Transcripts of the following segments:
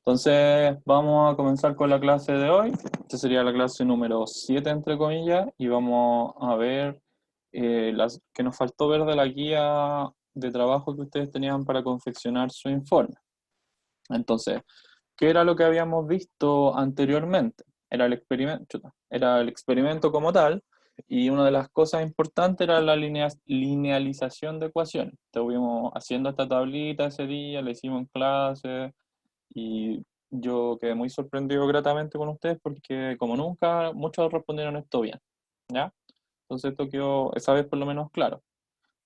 Entonces, vamos a comenzar con la clase de hoy. Esta sería la clase número 7, entre comillas, y vamos a ver las que nos faltó ver de la guía de trabajo que ustedes tenían para confeccionar su informe. Entonces, ¿qué era lo que habíamos visto anteriormente? Era el experimento como tal, y una de las cosas importantes era la linealización de ecuaciones. Estuvimos haciendo esta tablita ese día, la hicimos en clase, y yo quedé muy sorprendido gratamente con ustedes porque como nunca muchos respondieron esto bien, ¿ya? Entonces esto quedó esa vez por lo menos claro.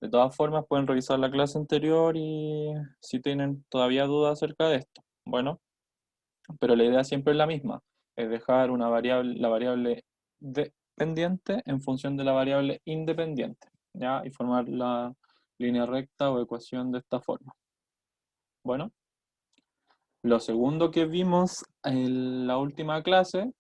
De todas formas pueden revisar la clase anterior y si tienen todavía dudas acerca de esto. Bueno, pero la idea siempre es la misma, es dejar la variable dependiente en función de la variable independiente, ¿ya? Y formar la línea recta o ecuación de esta forma. Bueno. Lo segundo que vimos en la última clase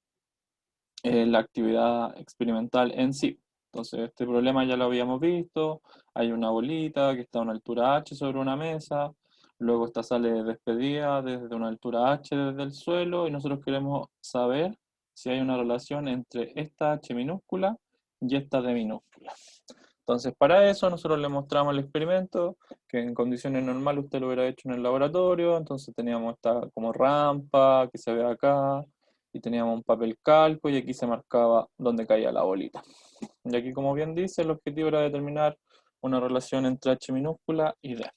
es la actividad experimental en sí. Entonces, este problema ya lo habíamos visto. Hay una bolita que está a una altura h sobre una mesa. Luego esta sale despedida desde una altura h desde el suelo y nosotros queremos saber si hay una relación entre esta h minúscula y esta d minúscula. Entonces, para eso nosotros le mostramos el experimento, que en condiciones normales usted lo hubiera hecho en el laboratorio. Entonces teníamos esta como rampa que se ve acá, y teníamos un papel calco, y aquí se marcaba dónde caía la bolita. Y aquí, como bien dice, el objetivo era determinar una relación entre h minúscula y d.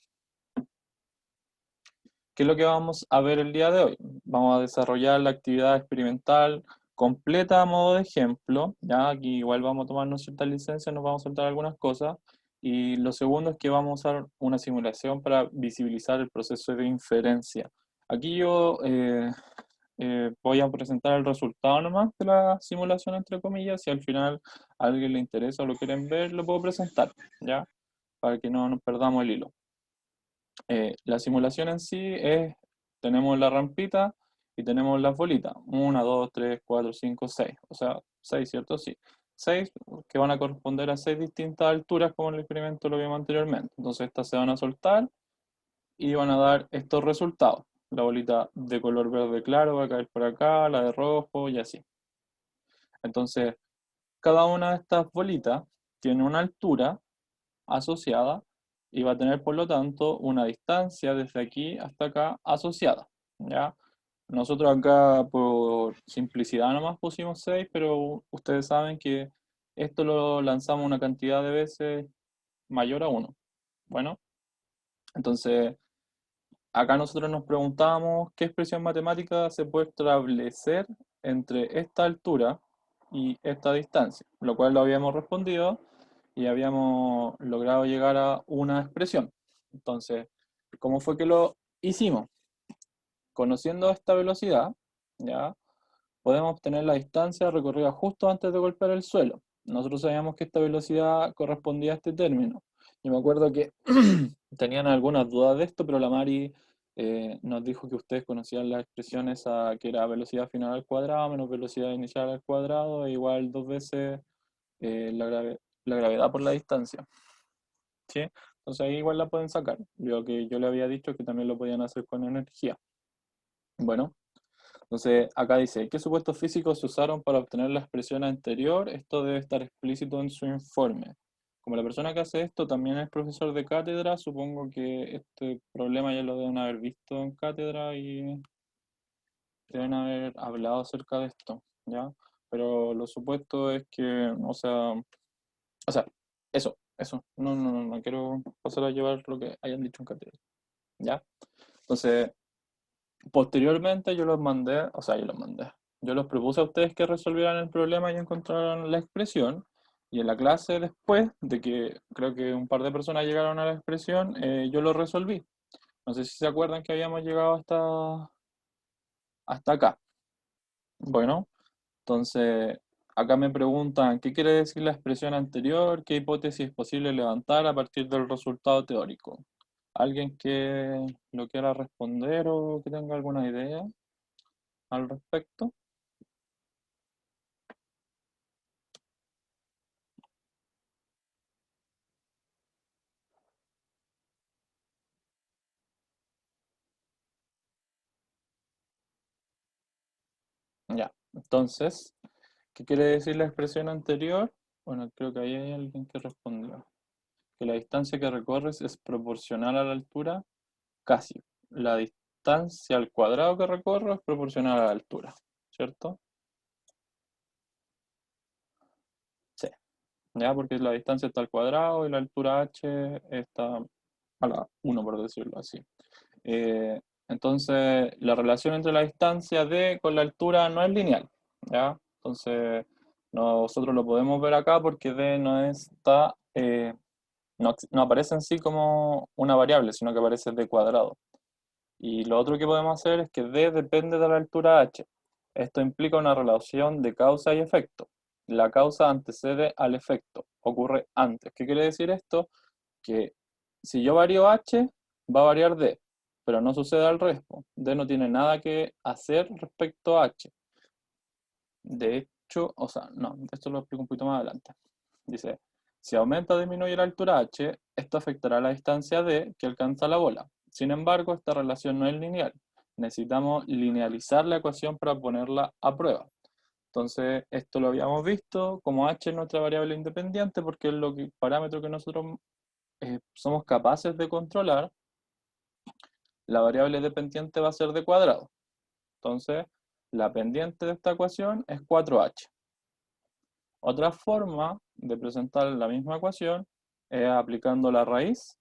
¿Qué es lo que vamos a ver el día de hoy? Vamos a desarrollar la actividad experimental completa a modo de ejemplo. Ya aquí igual vamos a tomarnos ciertas licencias, nos vamos a saltar algunas cosas. Y lo segundo es que vamos a usar una simulación para visibilizar el proceso de inferencia. Aquí yo voy a presentar el resultado nomás de la simulación, entre comillas. Si al final a alguien le interesa o lo quieren ver, lo puedo presentar, ¿ya? Para que no nos perdamos el hilo. La simulación en sí es, tenemos la rampita y tenemos las bolitas, 1, 2, 3, 4, 5, 6, o sea, 6, ¿cierto? Sí, 6 que van a corresponder a 6 distintas alturas como en el experimento lo vimos anteriormente. Entonces estas se van a soltar y van a dar estos resultados. La bolita de color verde claro va a caer por acá, la de rojo y así. Entonces, cada una de estas bolitas tiene una altura asociada y va a tener por lo tanto una distancia desde aquí hasta acá asociada, ¿ya? Nosotros acá por simplicidad nomás pusimos 6, pero ustedes saben que esto lo lanzamos una cantidad de veces mayor a 1. Bueno, entonces acá nosotros nos preguntamos qué expresión matemática se puede establecer entre esta altura y esta distancia, lo cual lo habíamos respondido y habíamos logrado llegar a una expresión. Entonces, ¿cómo fue que lo hicimos? Conociendo esta velocidad, ¿ya? Podemos obtener la distancia recorrida justo antes de golpear el suelo. Nosotros sabíamos que esta velocidad correspondía a este término. Yo me acuerdo que tenían algunas dudas de esto, pero la Mari nos dijo que ustedes conocían las expresiones que era velocidad final al cuadrado menos velocidad inicial al cuadrado, e igual 2 veces la gravedad por la distancia. ¿Sí? Entonces ahí igual la pueden sacar. Lo que yo le había dicho que también lo podían hacer con energía. Bueno, entonces acá dice, ¿qué supuestos físicos se usaron para obtener la expresión anterior? Esto debe estar explícito en su informe. Como la persona que hace esto también es profesor de cátedra, supongo que este problema ya lo deben haber visto en cátedra y deben haber hablado acerca de esto, ¿ya? Pero lo supuesto es que, o sea, eso. No quiero pasar a llevar lo que hayan dicho en cátedra, ¿ya? Entonces, posteriormente yo los propuse a ustedes que resolvieran el problema y encontraran la expresión. Y en la clase después de que creo que un par de personas llegaron a la expresión, yo lo resolví. No sé si se acuerdan que habíamos llegado hasta acá. Bueno, entonces acá me preguntan, ¿qué quiere decir la expresión anterior? ¿Qué hipótesis es posible levantar a partir del resultado teórico? ¿Alguien que lo quiera responder o que tenga alguna idea al respecto? Entonces, ¿qué quiere decir la expresión anterior? Bueno, creo que ahí hay alguien que respondió. Que la distancia que recorres es proporcional a la altura, casi. La distancia al cuadrado que recorro es proporcional a la altura, ¿cierto? Sí, ya porque la distancia está al cuadrado y la altura h está a la 1, por decirlo así. Eh, entonces, la relación entre la distancia d con la altura no es lineal, ¿ya? Entonces, nosotros lo podemos ver acá porque d no aparece en sí como una variable, sino que aparece d cuadrado. Y lo otro que podemos hacer es que d depende de la altura h. Esto implica una relación de causa y efecto. La causa antecede al efecto, ocurre antes. ¿Qué quiere decir esto? Que si yo varío h, va a variar d, pero no sucede al revés, po. D no tiene nada que hacer respecto a h. De hecho, o sea, no, esto lo explico un poquito más adelante. Dice, si aumenta o disminuye la altura h, esto afectará la distancia d que alcanza la bola. Sin embargo, esta relación no es lineal. Necesitamos linealizar la ecuación para ponerla a prueba. Entonces, esto lo habíamos visto como h es nuestra variable independiente porque es el parámetro que nosotros somos capaces de controlar. La variable dependiente va a ser d cuadrado. Entonces, la pendiente de esta ecuación es 4h. Otra forma de presentar la misma ecuación es aplicando la raíz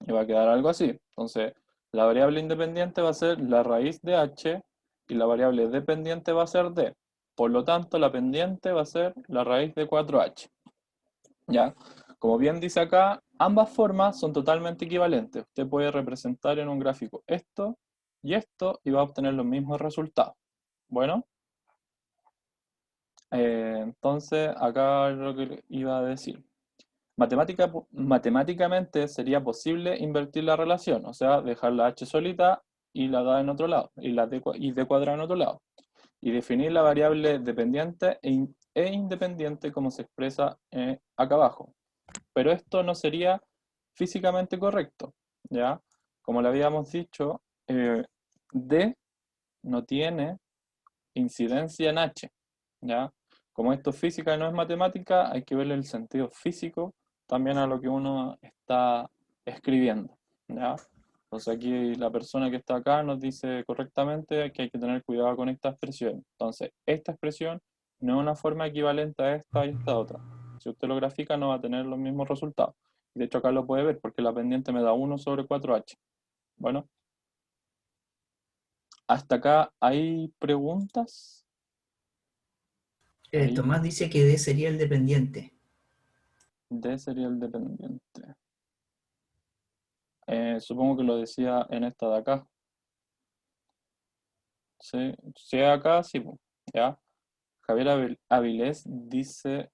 y va a quedar algo así. Entonces, la variable independiente va a ser la raíz de h y la variable dependiente va a ser d. Por lo tanto, la pendiente va a ser la raíz de 4h. ¿Ya? Como bien dice acá, ambas formas son totalmente equivalentes. Usted puede representar en un gráfico esto y va a obtener los mismos resultados. Bueno, entonces acá es lo que iba a decir. Matemáticamente sería posible invertir la relación, o sea, dejar la h solita y la da en otro lado, y d cuadrada en otro lado, y definir la variable dependiente e independiente como se expresa acá abajo. Pero esto no sería físicamente correcto, ¿ya? Como le habíamos dicho, D no tiene incidencia en H, ¿ya? Como esto es física y no es matemática, hay que verle el sentido físico también a lo que uno está escribiendo, ¿ya? Entonces aquí la persona que está acá nos dice correctamente que hay que tener cuidado con esta expresión. Entonces, esta expresión no es una forma equivalente a esta y esta otra. Si usted lo grafica no va a tener los mismos resultados. De hecho acá lo puede ver porque la pendiente me da 1 sobre 4h. Bueno, hasta acá hay preguntas. Ahí Tomás dice que D sería el dependiente. D sería el dependiente. Supongo que lo decía en esta de acá. Sí, si es acá, sí, po, ¿ya? Javier Avilés dice,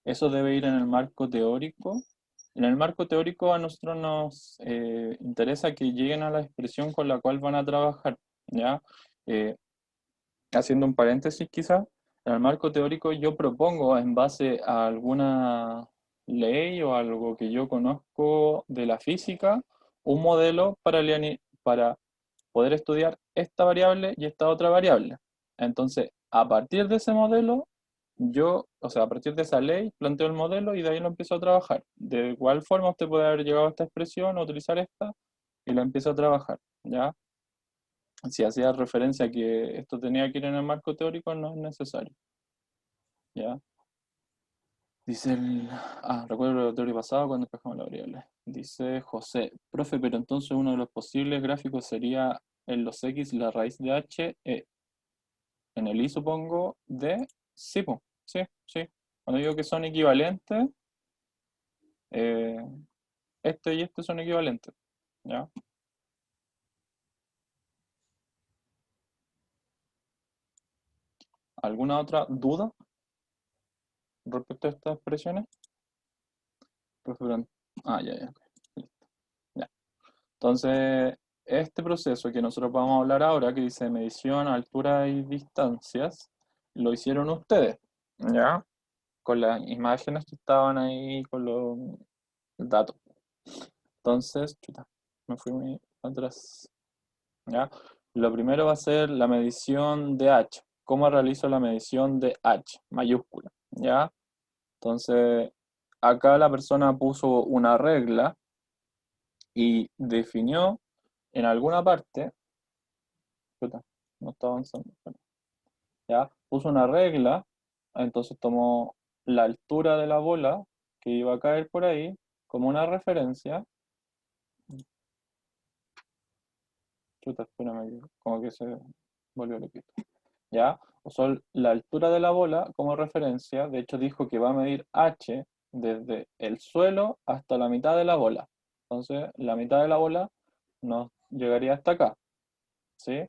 eso debe ir en el marco teórico. En el marco teórico a nosotros nos interesa que lleguen a la expresión con la cual van a trabajar, ¿ya? Eh, Haciendo un paréntesis quizá, en el marco teórico yo propongo en base a alguna ley o algo que yo conozco de la física, un modelo para poder estudiar esta variable y esta otra variable. Entonces, a partir de ese modelo, o sea, a partir de esa ley, planteo el modelo y de ahí lo empiezo a trabajar. De igual forma, usted puede haber llegado a esta expresión o utilizar esta y la empiezo a trabajar, ¿ya? Si hacía referencia a que esto tenía que ir en el marco teórico, no es necesario, ¿ya? Dice recuerdo la teoría pasada cuando despejamos la variable. Dice José, profe, pero entonces uno de los posibles gráficos sería en los X la raíz de H, en el Y supongo, de, sí, po, sí, sí. Cuando digo que son equivalentes, eh, este y este son equivalentes, ¿ya? ¿Alguna otra duda respecto a estas expresiones? Profe, ya, ya, ok, listo, ya. Entonces, este proceso que nosotros vamos a hablar ahora, que dice medición, altura y distancias, lo hicieron ustedes, ¿ya? Con las imágenes que estaban ahí, con los datos. Entonces, chuta, me fui muy atrás, ¿ya? Lo primero va a ser la medición de H. ¿Cómo realizo la medición de H? Mayúscula, ¿ya? Entonces, acá la persona puso una regla y definió en alguna parte, puta, no está avanzando, ¿ya? Puso una regla, entonces tomó la altura de la bola que iba a caer por ahí como una referencia. Chuta, espérame, como que se volvió loquito. ¿Ya? Usó la altura de la bola como referencia, de hecho dijo que va a medir H desde el suelo hasta la mitad de la bola. Entonces, la mitad de la bola nos llegaría hasta acá, ¿sí?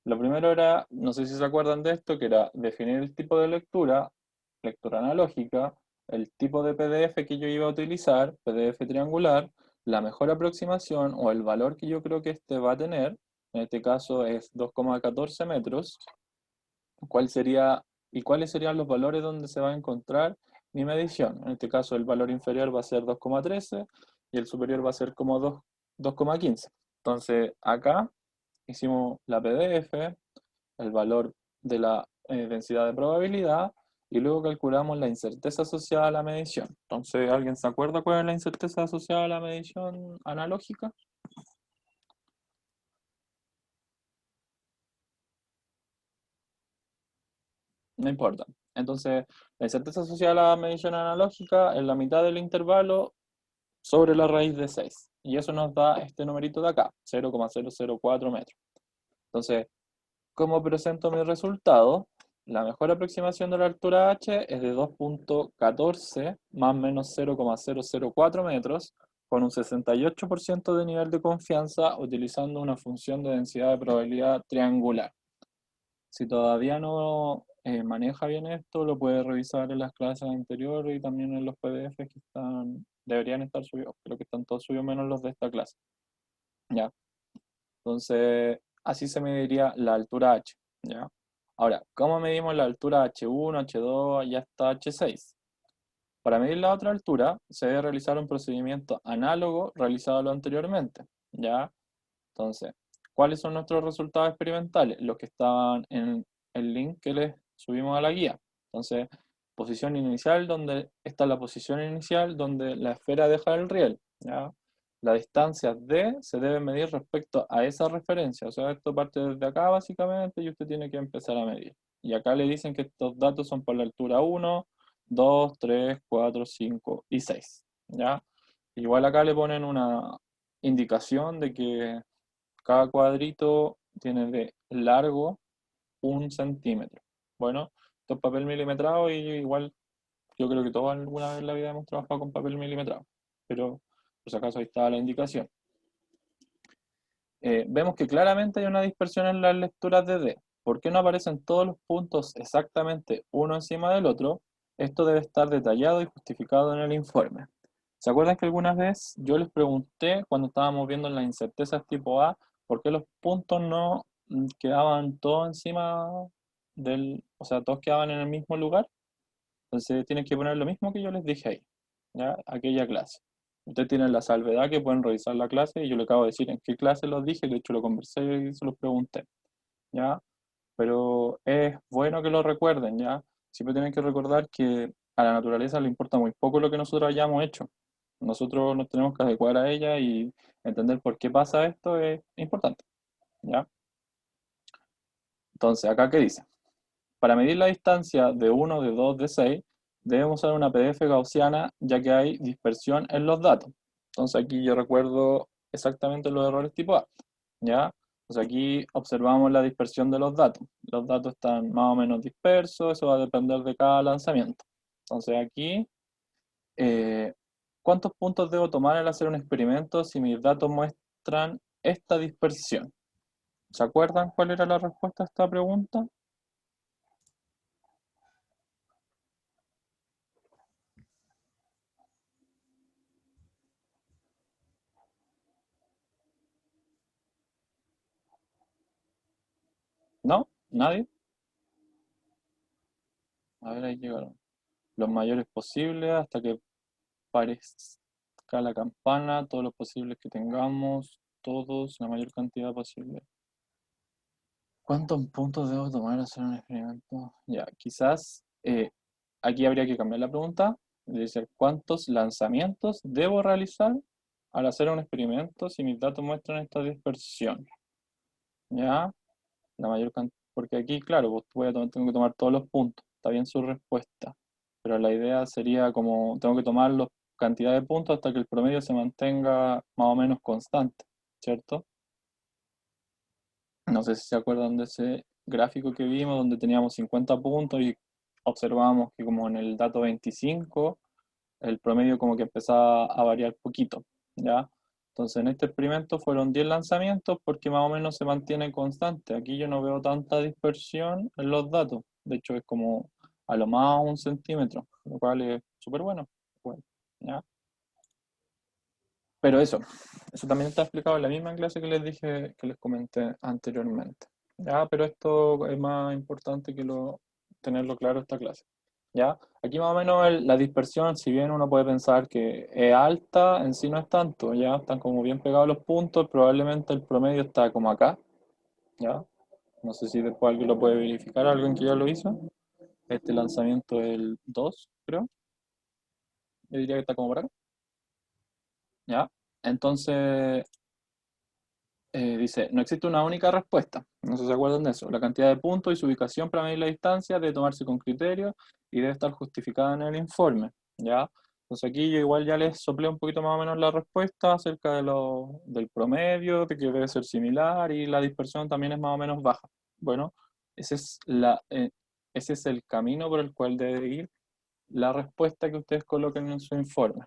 Lo primero era, no sé si se acuerdan de esto, que era definir el tipo de lectura, lectura analógica, el tipo de PDF que yo iba a utilizar, PDF triangular, la mejor aproximación o el valor que yo creo que este va a tener, en este caso es 2,14 metros, cuál sería y cuáles serían los valores donde se va a encontrar mi medición. En este caso el valor inferior va a ser 2,13 y el superior va a ser como 2,15. Entonces acá hicimos la PDF, el valor de la densidad de probabilidad y luego calculamos la incerteza asociada a la medición. Entonces, ¿alguien se acuerda cuál es la incerteza asociada a la medición analógica? No importa. Entonces, la incerteza asociada a la medición analógica es la mitad del intervalo sobre la raíz de 6. Y eso nos da este numerito de acá, 0,004 metros. Entonces, ¿cómo presento mi resultado? La mejor aproximación de la altura h es de 2,14 más o menos 0,004 metros, con un 68% de nivel de confianza utilizando una función de densidad de probabilidad triangular. Si todavía no maneja bien esto, lo puede revisar en las clases anteriores y también en los PDFs que deberían estar subidos. Creo que están todos subidos menos los de esta clase. ¿Ya? Entonces, así se mediría la altura h. ¿Ya? Ahora, ¿cómo medimos la altura H1, H2 y hasta H6? Para medir la otra altura, se debe realizar un procedimiento análogo realizado a lo anteriormente. ¿Ya? Entonces, ¿cuáles son nuestros resultados experimentales? Los que estaban en el link que les subimos a la guía. Entonces, posición inicial, donde está la posición inicial, donde la esfera deja el riel. ¿Ya? La distancia D se debe medir respecto a esa referencia. O sea, esto parte desde acá básicamente y usted tiene que empezar a medir. Y acá le dicen que estos datos son por la altura 1, 2, 3, 4, 5 y 6. ¿Ya? Igual acá le ponen una indicación de que cada cuadrito tiene de largo 1 centímetro. Bueno, esto es papel milimetrado y igual yo creo que todos alguna vez en la vida hemos trabajado con papel milimetrado. Pero por si acaso ahí está la indicación. Vemos que claramente hay una dispersión en las lecturas de D. ¿Por qué no aparecen todos los puntos exactamente uno encima del otro? Esto debe estar detallado y justificado en el informe. ¿Se acuerdan que alguna vez yo les pregunté cuando estábamos viendo las incertezas tipo A, por qué los puntos no quedaban todos encima o sea, todos quedaban en el mismo lugar? Entonces tienen que poner lo mismo que yo les dije ahí, ¿ya? Aquella clase. Ustedes tienen la salvedad que pueden revisar la clase y yo le acabo de decir en qué clase los dije, de hecho lo conversé y se los pregunté, ¿ya? Pero es bueno que lo recuerden, ¿ya? Siempre tienen que recordar que a la naturaleza le importa muy poco lo que nosotros hayamos hecho. Nosotros nos tenemos que adecuar a ella y entender por qué pasa esto es importante, ¿ya? Entonces, acá qué dice. Para medir la distancia de 1, de 2, de 6, debemos usar una PDF gaussiana ya que hay dispersión en los datos. Entonces aquí yo recuerdo exactamente los errores tipo A, ¿ya? Entonces aquí observamos la dispersión de los datos. Los datos están más o menos dispersos, eso va a depender de cada lanzamiento. Entonces aquí, eh, ¿cuántos puntos debo tomar al hacer un experimento si mis datos muestran esta dispersión? ¿Se acuerdan cuál era la respuesta a esta pregunta? ¿No? ¿Nadie? A ver, ahí llegaron. Los mayores posibles hasta que parezca la campana, todos los posibles que tengamos, todos, la mayor cantidad posible. ¿Cuántos puntos debo tomar al hacer un experimento? Ya, quizás aquí habría que cambiar la pregunta. Dice, ¿cuántos lanzamientos debo realizar al hacer un experimento si mis datos muestran esta dispersión? ¿Ya? La mayor cantidad. Porque aquí, claro, pues tengo que tomar todos los puntos. Está bien su respuesta. Pero la idea sería como, tengo que tomar la cantidad de puntos hasta que el promedio se mantenga más o menos constante, ¿cierto? No sé si se acuerdan de ese gráfico que vimos donde teníamos 50 puntos y observábamos que como en el dato 25 el promedio como que empezaba a variar poquito, ¿ya? Entonces en este experimento fueron 10 lanzamientos porque más o menos se mantiene constante. Aquí yo no veo tanta dispersión en los datos. De hecho es como a lo más 1 centímetro, lo cual es súper bueno. Bueno, ¿ya? Pero eso también está explicado en la misma clase que les dije, que les comenté anteriormente. Ya, pero esto es más importante que tenerlo claro esta clase. Ya, aquí más o menos la dispersión, si bien uno puede pensar que es alta, en sí no es tanto, ya están como bien pegados los puntos, probablemente el promedio está como acá, ya. No sé si después alguien lo puede verificar, alguien que ya lo hizo. Este lanzamiento es el 2 creo. Yo diría que está como por acá, ya. Entonces, dice, no existe una única respuesta. No sé si se acuerdan de eso. La cantidad de puntos y su ubicación para medir la distancia debe tomarse con criterio y debe estar justificada en el informe. ¿Ya? Entonces aquí yo igual ya les soplé un poquito más o menos la respuesta acerca del promedio, de que debe ser similar y la dispersión también es más o menos baja. Bueno, ese es, ese es el camino por el cual debe ir la respuesta que ustedes coloquen en su informe.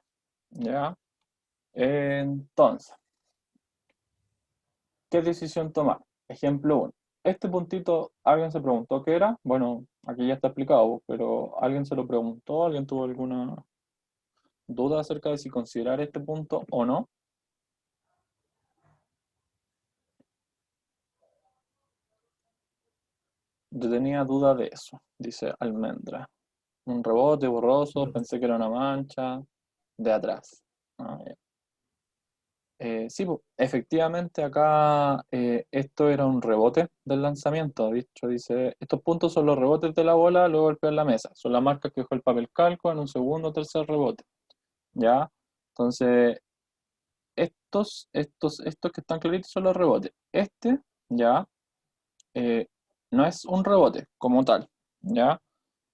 ¿Ya? Entonces, ¿qué decisión tomar? Ejemplo 1. Este puntito, ¿alguien se preguntó qué era? Bueno, aquí ya está explicado, pero ¿alguien se lo preguntó? ¿Alguien tuvo alguna duda acerca de si considerar este punto o no? Yo tenía duda de eso, dice Almendra. Un rebote borroso, pensé que era una mancha de atrás. Ah, ya. Sí, pues, efectivamente acá esto era un rebote del lanzamiento. De hecho, dice, estos puntos son los rebotes de la bola, luego golpear la mesa. Son las marcas que dejó el papel calco en un segundo o tercer rebote. ¿Ya? Entonces, estos que están claritos son los rebotes. Este, ya, eh, no es un rebote como tal. ¿Ya?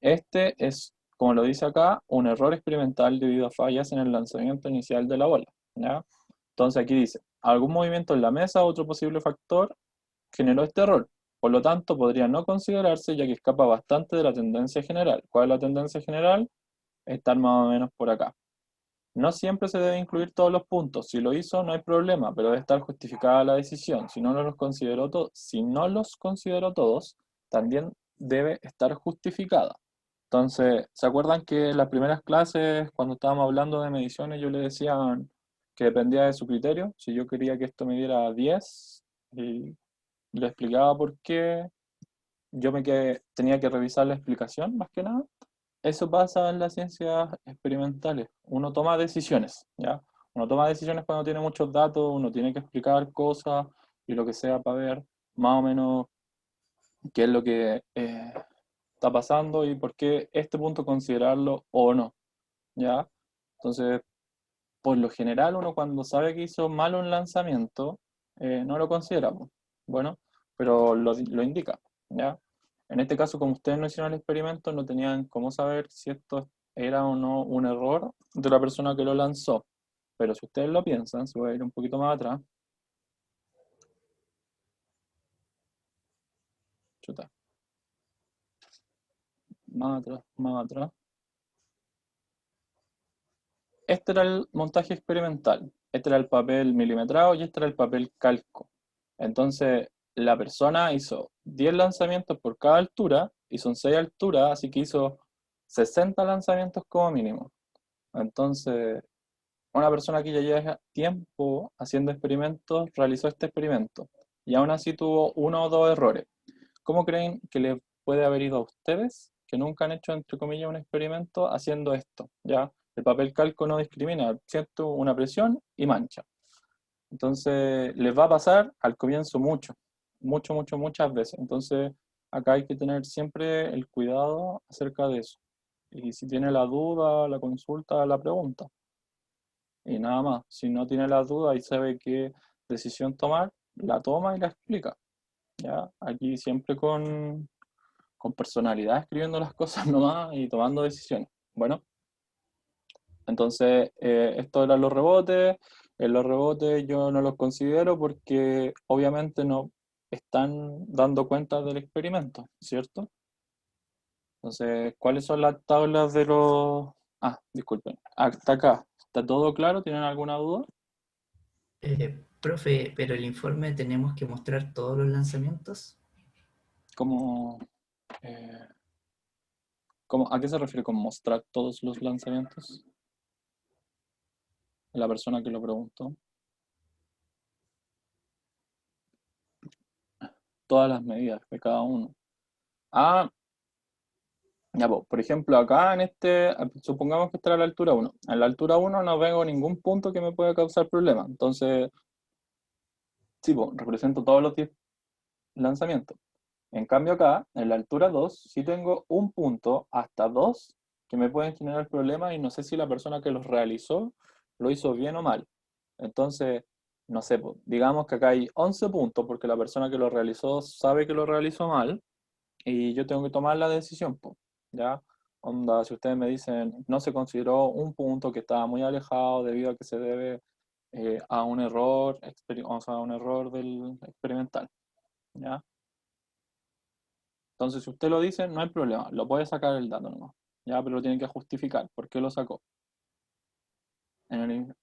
Este es, como lo dice acá, un error experimental debido a fallas en el lanzamiento inicial de la bola. ¿Ya? Entonces aquí dice, algún movimiento en la mesa o otro posible factor generó este error. Por lo tanto, podría no considerarse ya que escapa bastante de la tendencia general. ¿Cuál es la tendencia general? Estar más o menos por acá. No siempre se debe incluir todos los puntos. Si lo hizo, no hay problema, pero debe estar justificada la decisión. Si no los consideró todos, también debe estar justificada. Entonces, ¿se acuerdan que en las primeras clases, cuando estábamos hablando de mediciones, yo le decía que dependía de su criterio? Si yo quería que esto me diera 10 y le explicaba por qué, tenía que revisar la explicación más que nada. Eso pasa en las ciencias experimentales. Uno toma decisiones, ¿ya? Uno toma decisiones cuando tiene muchos datos, uno tiene que explicar cosas y lo que sea para ver más o menos qué es lo que está pasando y por qué este punto considerarlo o no, ¿ya? Entonces, por lo general, uno cuando sabe que hizo mal un lanzamiento, no lo considera, pues. Bueno, pero lo indica, ¿ya? En este caso, como ustedes no hicieron el experimento, no tenían cómo saber si esto era o no un error de la persona que lo lanzó. Pero si ustedes lo piensan, se voy a ir un poquito más atrás. Chuta, más atrás, más atrás. Este era el montaje experimental, este era el papel milimetrado y este era el papel calco. Entonces, la persona hizo 10 lanzamientos por cada altura, y son 6 alturas, así que hizo 60 lanzamientos como mínimo. Entonces, una persona que ya lleva tiempo haciendo experimentos realizó este experimento y aún así tuvo uno o dos errores. ¿Cómo creen que les puede haber ido a ustedes que nunca han hecho, entre comillas, un experimento haciendo esto? ¿Ya? El papel calco no discrimina, siento una presión y mancha. Entonces, les va a pasar al comienzo mucho. muchas veces. Entonces, acá hay que tener siempre el cuidado acerca de eso. Y si tiene la duda, la consulta, la pregunta. Y nada más. Si no tiene la duda y sabe qué decisión tomar, la toma y la explica. ¿Ya? Aquí siempre con personalidad escribiendo las cosas nomás y tomando decisiones. Bueno, entonces esto eran los rebotes. En los rebotes yo no los considero porque obviamente no están dando cuenta del experimento, ¿cierto? Entonces, ¿cuáles son las tablas de los... Ah, disculpen. Hasta acá. ¿Está todo claro? ¿Tienen alguna duda? Profe, pero el informe tenemos que mostrar todos los lanzamientos. ¿Cómo, eh, a qué se refiere con mostrar todos los lanzamientos? La persona que lo preguntó. Todas las medidas de cada uno. Ah, ya, pues, por ejemplo, acá en este, supongamos que está a la altura uno. En la altura uno no veo ningún punto que me pueda causar problema. Entonces, sí, pues, represento todos los 10 lanzamientos. En cambio acá, en la altura 2 sí tengo un punto hasta dos que me pueden generar problemas y no sé si la persona que los realizó lo hizo bien o mal. Entonces, no sé, pues, digamos que acá hay 11 puntos porque la persona que lo realizó sabe que lo realizó mal y yo tengo que tomar la decisión, pues, ¿ya? Onda, si ustedes me dicen, no se consideró un punto que estaba muy alejado debido a que se debe a un error, o sea, a un error del experimental, ¿ya? Entonces, si usted lo dice, no hay problema, lo puede sacar el dato nomás, ¿ya? Pero lo tiene que justificar, ¿por qué lo sacó? En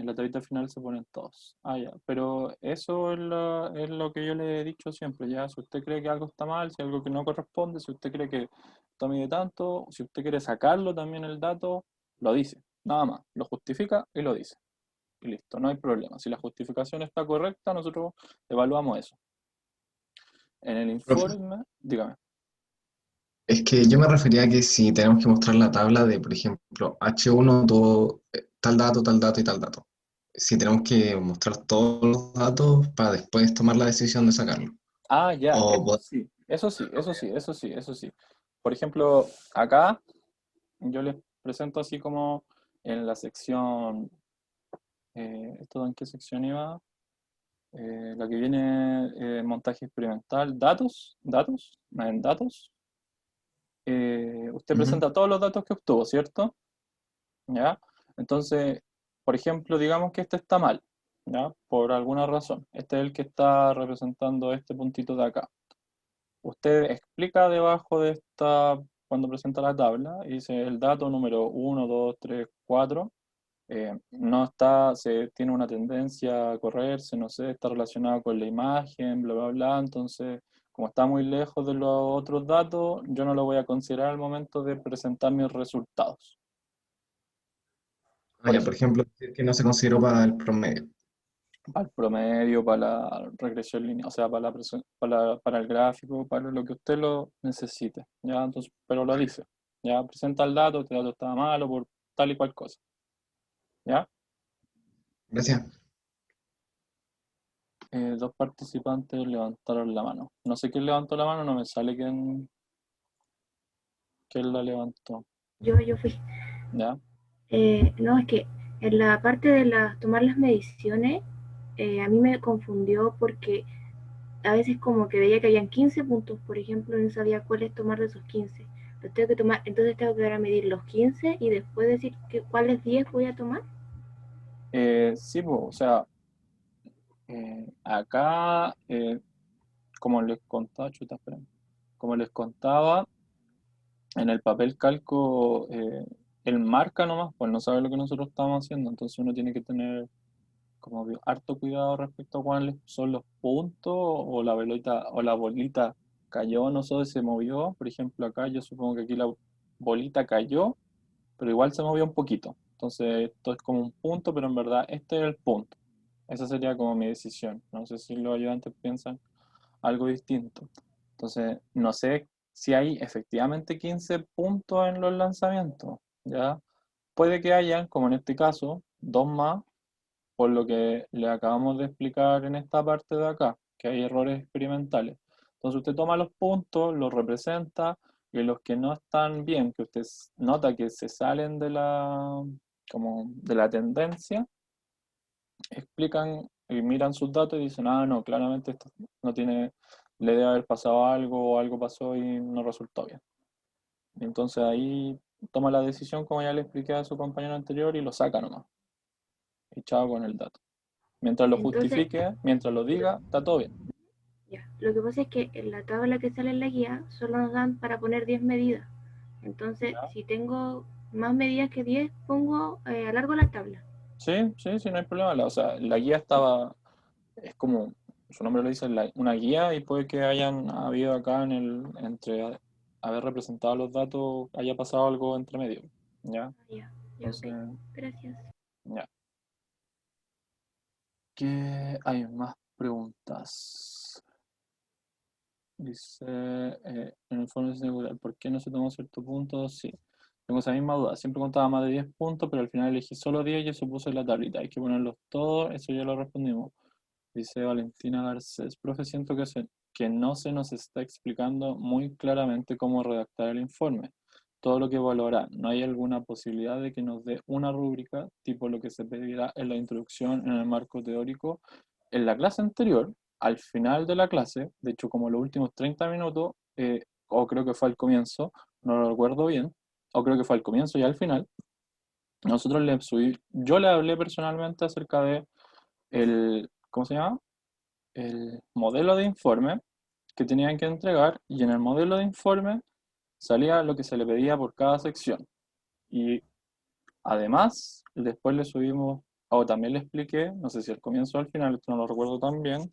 la tablita final se ponen todos. Ah, ya. Pero eso es lo que yo le he dicho siempre, ¿ya? Si usted cree que algo está mal, si algo que no corresponde, si usted cree que esto mide tanto, si usted quiere sacarlo también el dato, lo dice. Nada más. Lo justifica y lo dice. Y listo, no hay problema. Si la justificación está correcta, nosotros evaluamos eso. En el Profe, informe, dígame. es que yo me refería a que si tenemos que mostrar la tabla de, por ejemplo, H1, todo, tal dato y tal dato. Si tenemos que mostrar todos los datos para después tomar la decisión de sacarlo. Ah, ya, O, esto pod- sí. Eso sí, eso sí, eso sí, eso sí. Por ejemplo, acá yo les presento así como en la sección, ¿esto en qué sección iba? La que viene montaje experimental, datos, en datos. Usted Ujú. presenta todos los datos que obtuvo, ¿cierto? ¿Ya? Entonces, por ejemplo, digamos que este está mal, ¿ya? Por alguna razón. Este es el que está representando este puntito de acá. Usted explica debajo de esta, cuando presenta la tabla, y dice el dato número uno 2 3 4 no está, tiene una tendencia a correrse, no sé, está relacionado con la imagen, bla, bla, bla. Entonces, como está muy lejos de los otros datos, yo no lo voy a considerar al momento de presentar mis resultados. Ah, Por ya, por ejemplo, ejemplo, decir que no se consideró para el promedio. para el promedio, para la regresión lineal, o sea, para el gráfico, para lo que usted lo necesite, ¿ya? Entonces, pero lo dice, ya presenta el dato, este dato estaba malo por tal y cual cosa, ¿ya? Gracias. Dos participantes levantaron la mano. No sé quién levantó la mano, no me sale quién la levantó, Yo fui. ¿ya? No, es que en la parte de tomar las mediciones, a mí me confundió porque a veces como que veía que habían 15 puntos, por ejemplo, no sabía cuáles tomar de esos 15. Los tengo que tomar, entonces tengo que ahora medir los 15 y después decir cuáles 10 voy a tomar. Sí, pues, o sea, acá, como les contaba, chuta, espérame. Como les contaba, en el papel calco, él marca nomás, pues no sabe lo que nosotros estamos haciendo, entonces uno tiene que tener como harto cuidado respecto a cuáles son los puntos o la bolita cayó, no sé, se movió. Por ejemplo, acá yo supongo que aquí la bolita cayó, pero igual se movió un poquito. Entonces, esto es como un punto, pero en verdad este es el punto. Esa sería como mi decisión. No sé si los ayudantes piensan algo distinto. Entonces, no sé si hay efectivamente 15 puntos en los lanzamientos, ¿ya? Puede que hayan, como en este caso, dos más, por lo que le acabamos de explicar en esta parte de acá. que hay errores experimentales. Entonces usted toma los puntos, los representa, y los que no están bien, que usted nota que se salen de como de la tendencia, explican y miran sus datos y dicen, ah, no, claramente esto no tiene, le debe haber pasado algo o algo pasó y no resultó bien. Y entonces ahí toma la decisión, como ya le expliqué a su compañero anterior, y lo saca nomás. Y chao con el dato. Mientras lo Entonces, justifique, mientras lo diga, está todo bien. ya, lo que pasa es que en la tabla que sale en la guía solo nos dan para poner 10 medidas. Entonces, ¿Ya? si tengo más medidas que 10, alargo la tabla. Sí, sí, sí, no hay problema. O sea, la guía es como, su nombre lo dice, una guía, y puede que hayan habido acá entre haber representado los datos, haya pasado algo entre medio. ¿Ya? Ya, ya, ok. Entonces, Gracias. ya. ¿Qué hay más preguntas? Dice, en el informe singular, ¿por qué no se tomó cierto punto? Sí, tengo esa misma duda. Siempre contaba más de 10 puntos, pero al final elegí solo 10 y eso puse en la tablita. Hay que ponerlos todos, eso ya lo respondimos. Dice Valentina Garcés, profe, siento que no se nos está explicando muy claramente cómo redactar el informe. Todo lo que evaluará, ¿no hay alguna posibilidad de que nos dé una rúbrica, tipo lo que se pedirá en la introducción, en el marco teórico? En la clase anterior, al final de la clase, de hecho como los últimos 30 minutos, o creo que fue al comienzo, no lo recuerdo bien, o creo que fue al comienzo y al final, yo le hablé personalmente acerca de ¿cómo se llama? El modelo de informe que tenían que entregar, y en el modelo de informe salía lo que se le pedía por cada sección. Y además, después le subimos, o también le expliqué, no sé si al comienzo o al final, esto no lo recuerdo tan bien,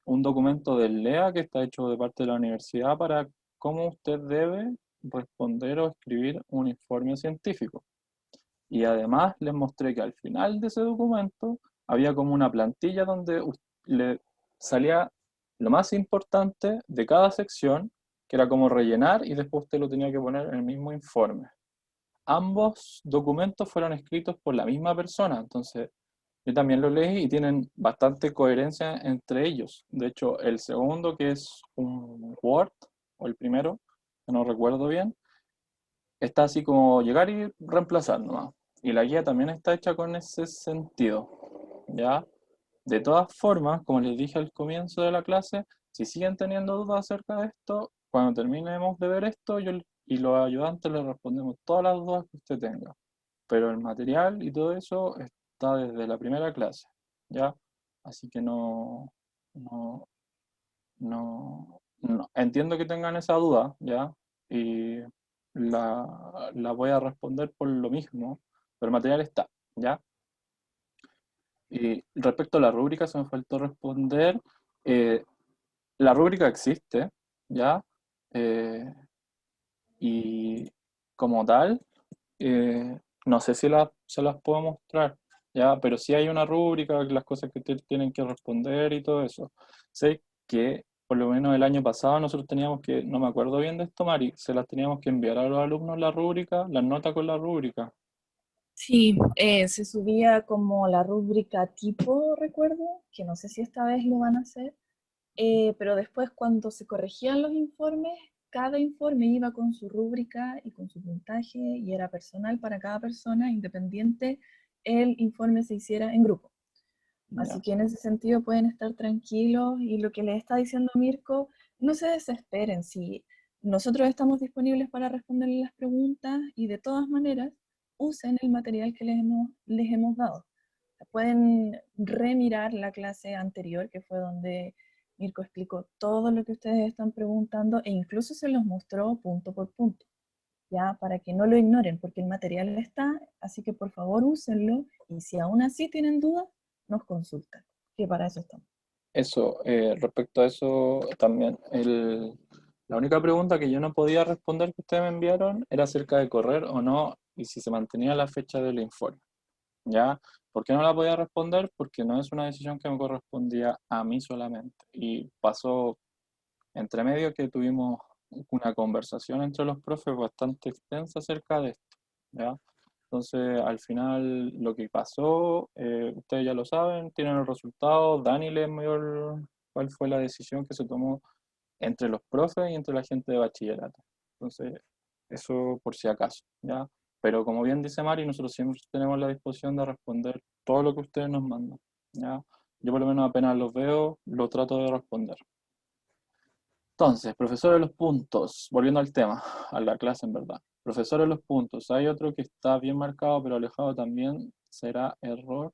un documento del LEA que está hecho de parte de la universidad para cómo usted debe responder o escribir un informe científico. Y además les mostré que al final de ese documento había como una plantilla donde le salía lo más importante de cada sección, que era como rellenar, y después usted lo tenía que poner en el mismo informe. Ambos documentos fueron escritos por la misma persona, entonces yo también lo leí y tienen bastante coherencia entre ellos. De hecho, el segundo, que es un Word, o el primero, que no recuerdo bien, está así como llegar y reemplazar nomás. Y la guía también está hecha con ese sentido, ¿ya? De todas formas, como les dije al comienzo de la clase, si siguen teniendo dudas acerca de esto, cuando terminemos de ver esto, yo y los ayudantes les respondemos todas las dudas que usted tenga. Pero el material y todo eso está desde la primera clase, ¿ya? Así que no, entiendo que tengan esa duda, ¿ya? Y la voy a responder por lo mismo, pero el material está, ¿ya? Y respecto a la rúbrica, se me faltó responder. eh, la rúbrica existe, ¿ya? Eh, y como tal, no sé si se las puedo mostrar, ¿ya? Pero sí hay una rúbrica, las cosas que tienen que responder y todo eso. Sé que por lo menos el año pasado nosotros teníamos que, no me acuerdo bien de esto, Mari, se las teníamos que enviar a los alumnos la rúbrica, las notas con la rúbrica. Sí, se subía como la rúbrica tipo, recuerdo, que no sé si esta vez lo van a hacer, pero después cuando se corregían los informes, cada informe iba con su rúbrica y con su puntaje y era personal para cada persona, independiente el informe se hiciera en grupo. Así Ya. que en ese sentido pueden estar tranquilos y lo que les está diciendo Mirko, no se desesperen, si nosotros estamos disponibles para responderles las preguntas y de todas maneras usen el material que les hemos dado. Pueden remirar la clase anterior, que fue donde Mirko explicó todo lo que ustedes están preguntando e incluso se los mostró punto por punto, ya para que no lo ignoren, porque el material está, así que por favor úsenlo y si aún así tienen dudas, nos consultan, que para eso estamos. Eso, respecto a eso también, la única pregunta que yo no podía responder que ustedes me enviaron era acerca de correr o no y si se mantenía la fecha del informe. ¿Ya? ¿Por qué no la podía responder? Porque no es una decisión que me correspondía a mí solamente. Y pasó entre medio que tuvimos una conversación entre los profes bastante extensa acerca de esto, ¿ya? Entonces, al final, lo que pasó, ustedes ya lo saben, tienen el resultado, Dani le envió cuál fue la decisión que se tomó entre los profes y entre la gente de bachillerato. Entonces, eso por si acaso, ¿ya? Pero como bien dice Mari, nosotros siempre tenemos la disposición de responder todo lo que ustedes nos mandan, ¿ya? Yo por lo menos apenas los veo, lo trato de responder. Entonces, profesor de los puntos, volviendo al tema, a la clase en verdad. Profesor de los puntos, hay otro que está bien marcado pero alejado también, será error.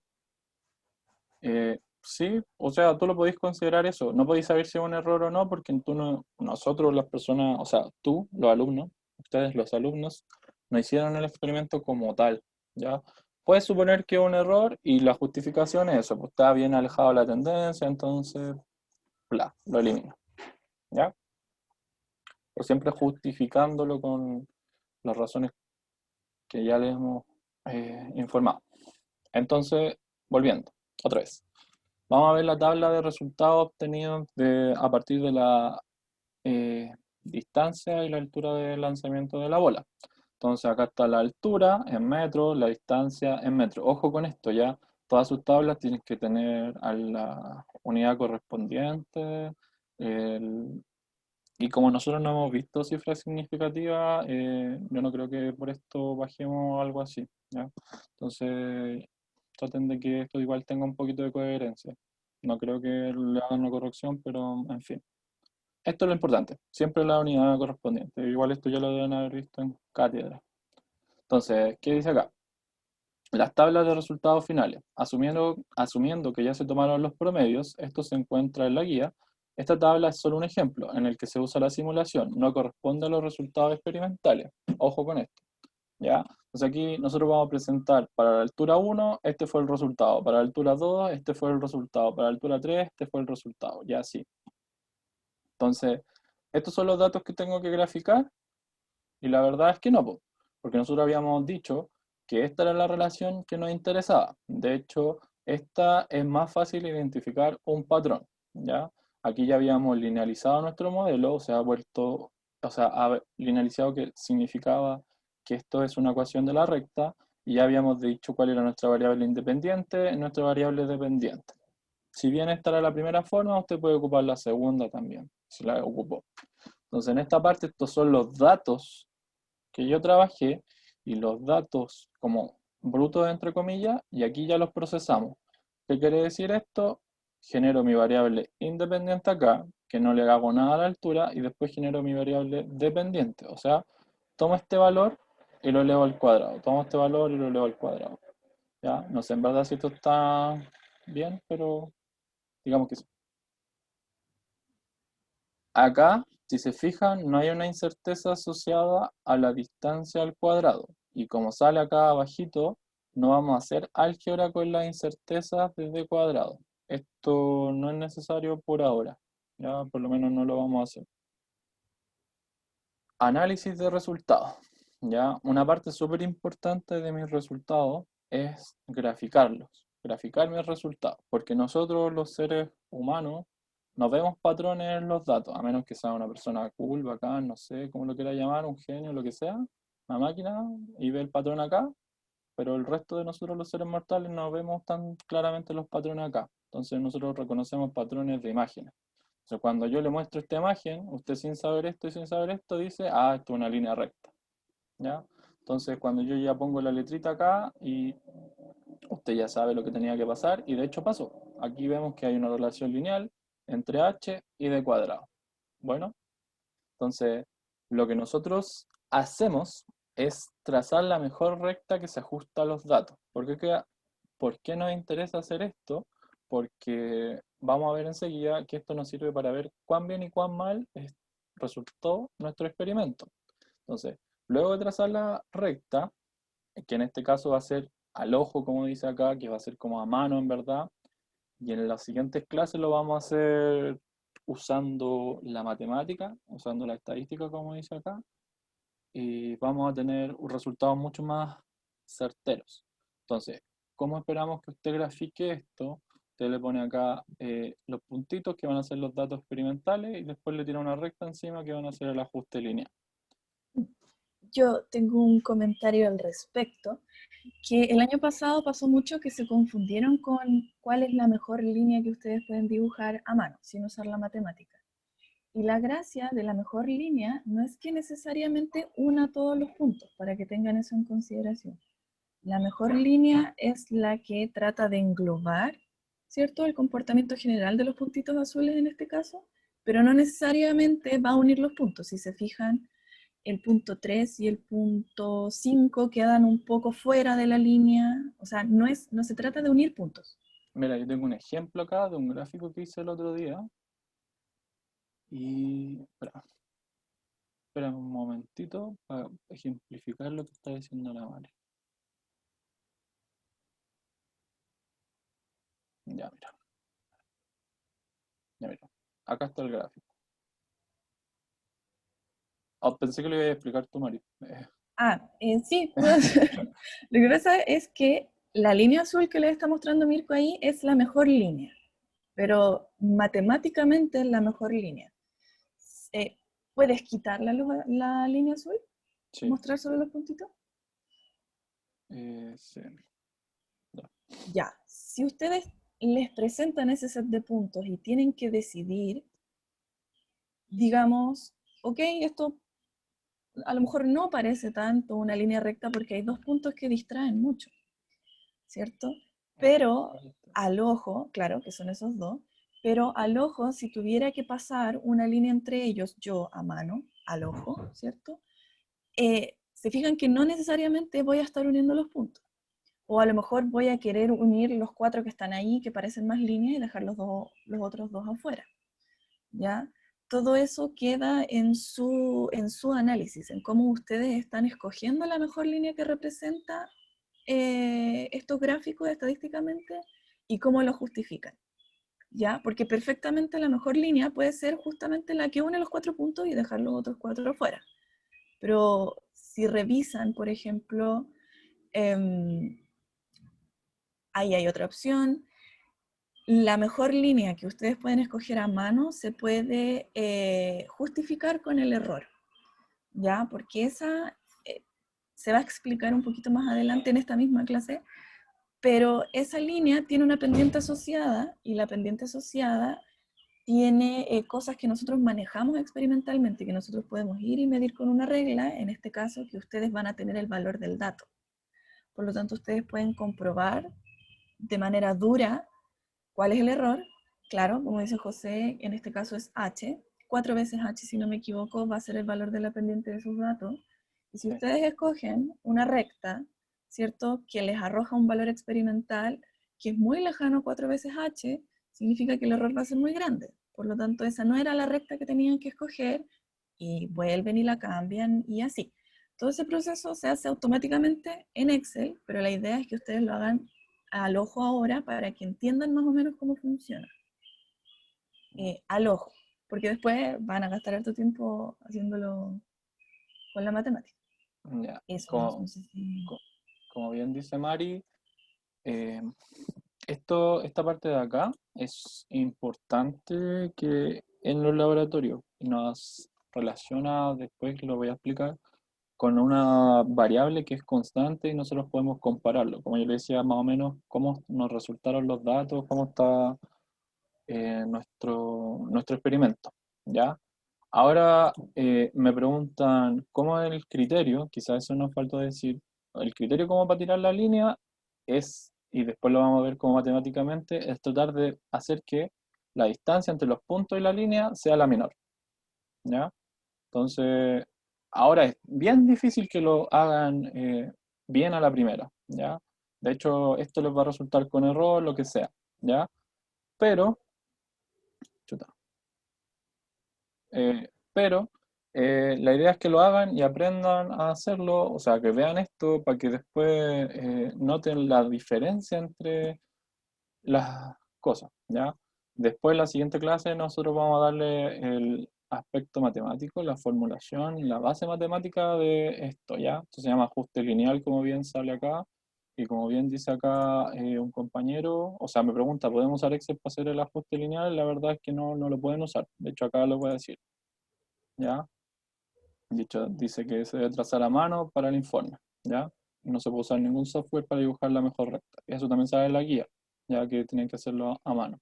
Sí, o sea, tú lo podéis considerar eso, no podéis saber si es un error o no, porque tú no, nosotros las personas, o sea, tú, los alumnos, ustedes los alumnos, no hicieron el experimento como tal, ¿ya? Puedes suponer que es un error y la justificación es eso, pues está bien alejado de la tendencia, entonces, bla, lo elimino, ¿ya? Pero siempre justificándolo con las razones que ya les hemos informado. Entonces, volviendo, otra vez. Vamos a ver la tabla de resultados obtenidos a partir de la distancia y la altura de lanzamiento de la bola. Entonces acá está la altura en metros, la distancia en metros. Ojo con esto, ya todas sus tablas tienen que tener a la unidad correspondiente. Y como nosotros no hemos visto cifras significativas, yo no creo que por esto bajemos algo así, ¿ya? Entonces, traten de que esto igual tenga un poquito de coherencia. No creo que le hagan una corrección, pero en fin. Esto es lo importante, siempre la unidad correspondiente. Igual esto ya lo deben haber visto en cátedra. Entonces, ¿qué dice acá? Las tablas de resultados finales. Asumiendo que ya se tomaron los promedios, esto se encuentra en la guía. Esta tabla es solo un ejemplo en el que se usa la simulación, no corresponde a los resultados experimentales. Ojo con esto, ¿ya? Entonces aquí nosotros vamos a presentar para la altura 1, este fue el resultado, para la altura 2, este fue el resultado, para la altura 3, este fue el resultado, ya así. Entonces, estos son los datos que tengo que graficar, y la verdad es que no, porque nosotros habíamos dicho que esta era la relación que nos interesaba. De hecho, esta es más fácil identificar un patrón, ¿ya? Aquí ya habíamos linealizado nuestro modelo, ha linealizado que significaba que esto es una ecuación de la recta, y ya habíamos dicho cuál era nuestra variable independiente y nuestra variable dependiente. Si bien esta era la primera forma, usted puede ocupar la segunda también, si la ocupó. Entonces, en esta parte, estos son los datos que yo trabajé y los datos como brutos entre comillas, y aquí ya los procesamos. ¿Qué quiere decir esto? Genero mi variable independiente acá, que no le hago nada a la altura, y después genero mi variable dependiente. O sea, tomo este valor y lo elevo al cuadrado. Tomo este valor y lo elevo al cuadrado. ¿Ya? No sé en verdad si esto está bien, pero digamos que sí. Acá, si se fijan, no hay una incerteza asociada a la distancia al cuadrado. Y como sale acá abajito, no vamos a hacer álgebra con las incertezas desde cuadrado. Esto no es necesario por ahora. Ya, por lo menos no lo vamos a hacer. Análisis de resultados. Ya, una parte súper importante de mis resultados es graficarlos. Graficar mis resultados. Porque nosotros, los seres humanos, no vemos patrones en los datos, a menos que sea una persona cool, bacán, no sé cómo lo quiera llamar, un genio, lo que sea, una máquina, y ve el patrón acá, pero el resto de nosotros los seres mortales no vemos tan claramente los patrones acá. Entonces nosotros reconocemos patrones de imágenes. Entonces cuando yo le muestro esta imagen, usted sin saber esto y sin saber esto dice, ah, esto es una línea recta, ¿ya? Entonces cuando yo ya pongo la letrita acá y usted ya sabe lo que tenía que pasar y de hecho pasó. Aquí vemos que hay una relación lineal entre h y d cuadrado. Bueno, entonces lo que nosotros hacemos es trazar la mejor recta que se ajusta a los datos. ¿Por qué nos interesa hacer esto? Porque vamos a ver enseguida que esto nos sirve para ver cuán bien y cuán mal resultó nuestro experimento. Entonces, luego de trazar la recta, que en este caso va a ser al ojo, como dice acá, que va a ser como a mano en verdad, y en las siguientes clases lo vamos a hacer usando la matemática, usando la estadística, como dice acá, y vamos a tener resultados mucho más certeros. Entonces, ¿cómo esperamos que usted grafique esto? Usted le pone acá los puntitos que van a ser los datos experimentales y después le tira una recta encima que van a ser el ajuste lineal. Yo tengo un comentario al respecto. que el año pasado pasó mucho que se confundieron con cuál es la mejor línea que ustedes pueden dibujar a mano, sin usar la matemática. Y la gracia de la mejor línea no es que necesariamente una todos los puntos, para que tengan eso en consideración. La mejor línea es la que trata de englobar, ¿cierto?, el comportamiento general de los puntitos azules en este caso, pero no necesariamente va a unir los puntos. Si se fijan, el punto 3 y el punto 5 quedan un poco fuera de la línea, o sea, no se trata de unir puntos. Mira, yo tengo un ejemplo acá de un gráfico que hice el otro día. Y espera un momentito para ejemplificar lo que está diciendo la Mari. Ya, mira. Ya, mira. Acá está el gráfico. Ah, pensé que lo iba a explicar tú, Mari. Sí, puedo hacer. Lo que pasa es que la línea azul que le está mostrando Mirko ahí es la mejor línea, pero matemáticamente es la mejor línea. ¿Puedes quitar la línea azul? Sí. ¿Mostrar solo los puntitos? Sí. Ya, si ustedes les presentan ese set de puntos y tienen que decidir, digamos, ok, esto a lo mejor no parece tanto una línea recta porque hay dos puntos que distraen mucho, ¿cierto? Pero al ojo, claro que son esos dos, pero al ojo, si tuviera que pasar una línea entre ellos, yo a mano, al ojo, ¿cierto? Se fijan que no necesariamente voy a estar uniendo los puntos. O a lo mejor voy a querer unir los 4 que están ahí, que parecen más líneas, y dejar los otros 2 afuera. ¿Ya? Todo eso queda en su análisis, en cómo ustedes están escogiendo la mejor línea que representa estos gráficos estadísticamente y cómo lo justifican. ¿Ya? Porque perfectamente la mejor línea puede ser justamente la que une los 4 puntos y dejar los otros 4 afuera. Pero si revisan, por ejemplo, ahí hay otra opción. La mejor línea que ustedes pueden escoger a mano se puede justificar con el error, ¿ya? Porque esa se va a explicar un poquito más adelante en esta misma clase, pero esa línea tiene una pendiente asociada y la pendiente asociada tiene cosas que nosotros manejamos experimentalmente, que nosotros podemos ir y medir con una regla, en este caso que ustedes van a tener el valor del dato. Por lo tanto, ustedes pueden comprobar de manera dura ¿cuál es el error? Claro, como dice José, en este caso es h. 4 veces h, si no me equivoco, va a ser el valor de la pendiente de esos datos. Y si ustedes escogen una recta, ¿cierto?, que les arroja un valor experimental que es muy lejano a 4 veces h, significa que el error va a ser muy grande. Por lo tanto, esa no era la recta que tenían que escoger y vuelven y la cambian y así. Todo ese proceso se hace automáticamente en Excel, pero la idea es que ustedes lo hagan al ojo ahora para que entiendan más o menos cómo funciona. Al ojo, porque después van a gastar harto tiempo haciéndolo con la matemática. Ya. Eso, Como, no sé si... como bien dice Mari, esta parte de acá es importante que en los laboratorios nos relaciona, después lo voy a explicar, con una variable que es constante y nosotros podemos compararlo. Como yo le decía, más o menos cómo nos resultaron los datos, cómo está nuestro experimento, ¿ya? Ahora me preguntan, ¿cómo es el criterio? Quizás eso nos faltó decir. El criterio como para tirar la línea es, y después lo vamos a ver como matemáticamente, es tratar de hacer que la distancia entre los puntos y la línea sea la menor, ¿ya? Entonces, ahora es bien difícil que lo hagan bien a la primera, ¿ya? De hecho, esto les va a resultar con error, lo que sea, ¿ya? Pero, chuta, pero la idea es que lo hagan y aprendan a hacerlo, o sea, que vean esto para que después noten la diferencia entre las cosas, ¿ya? Después, en la siguiente clase, nosotros vamos a darle el aspecto matemático, la formulación, la base matemática de esto, ¿ya? Esto se llama ajuste lineal, como bien sale acá, y como bien dice acá un compañero, o sea, me pregunta, ¿podemos usar Excel para hacer el ajuste lineal? La verdad es que no, no lo pueden usar, de hecho acá lo voy a decir, ¿ya? De hecho, dice que se debe trazar a mano para el informe, ¿ya? Y no se puede usar ningún software para dibujar la mejor recta. Y eso también sale en la guía, ya que tienen que hacerlo a mano.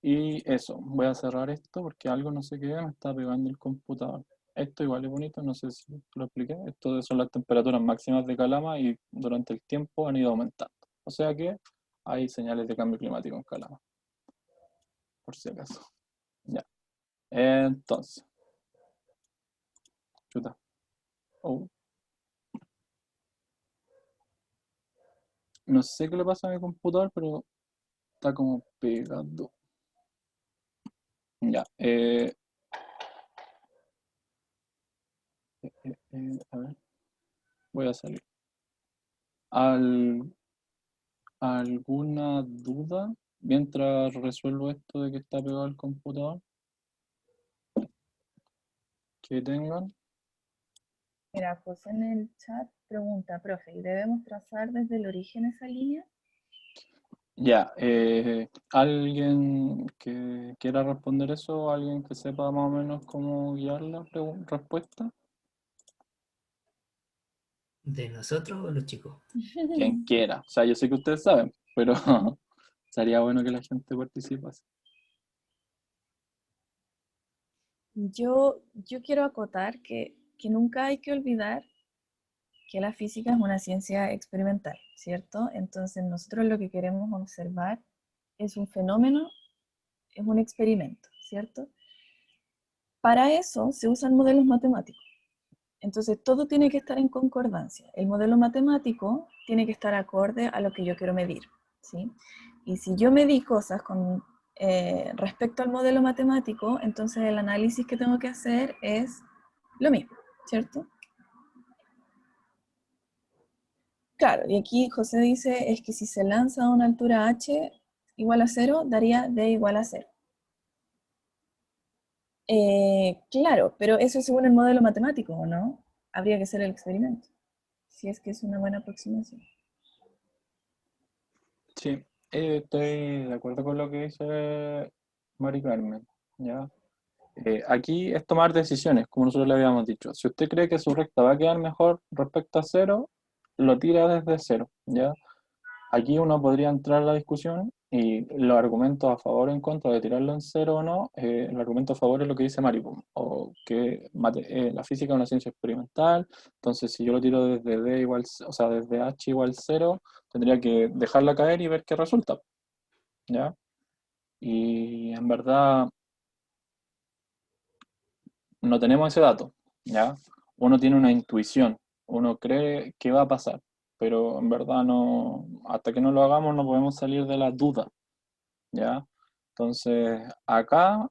Y eso, voy a cerrar esto porque algo no sé qué me está pegando el computador. Esto igual es bonito, no sé si lo expliqué. Esto son las temperaturas máximas de Calama y durante el tiempo han ido aumentando. O sea que hay señales de cambio climático en Calama, por si acaso. Ya. Entonces, chuta. Oh. No sé qué le pasa a mi computador, pero está como pegando. Ya. A ver, voy a salir. ¿Alguna duda mientras resuelvo esto de que está pegado al computador? Que tengan. Mira, José en el chat pregunta, profe, ¿y debemos trazar desde el origen esa línea? Ya, ¿alguien que quiera responder eso? ¿Alguien que sepa más o menos cómo guiar la respuesta? ¿De nosotros o los chicos? Quien quiera. O sea, yo sé que ustedes saben, pero sería bueno que la gente participase. Yo quiero acotar que nunca hay que olvidar que la física es una ciencia experimental, ¿cierto? Entonces nosotros lo que queremos observar es un fenómeno, es un experimento, ¿cierto? Para eso se usan modelos matemáticos. Entonces todo tiene que estar en concordancia. El modelo matemático tiene que estar acorde a lo que yo quiero medir, ¿sí? Y si yo medí cosas respecto al modelo matemático, entonces el análisis que tengo que hacer es lo mismo, ¿cierto? Claro, y aquí José dice es que si se lanza a una altura h igual a 0, daría d igual a 0. Claro, pero eso según el modelo matemático, ¿o no? Habría que hacer el experimento, si es que es una buena aproximación. Sí, estoy de acuerdo con lo que dice Mari Carmen, ¿ya? Aquí es tomar decisiones, como nosotros le habíamos dicho. Si usted cree que su recta va a quedar mejor respecto a cero, lo tira desde cero, ¿ya? Aquí uno podría entrar a la discusión y los argumentos a favor o en contra de tirarlo en cero o no, el argumento a favor es lo que dice Maripum, o que la física es una ciencia experimental, entonces si yo lo tiro desde D igual, o sea, desde H igual cero, tendría que dejarla caer y ver qué resulta, ¿ya? Y en verdad no tenemos ese dato, ¿ya? Uno tiene una intuición, uno cree que va a pasar, pero en verdad no, hasta que no lo hagamos no podemos salir de la duda, ¿ya? Entonces, acá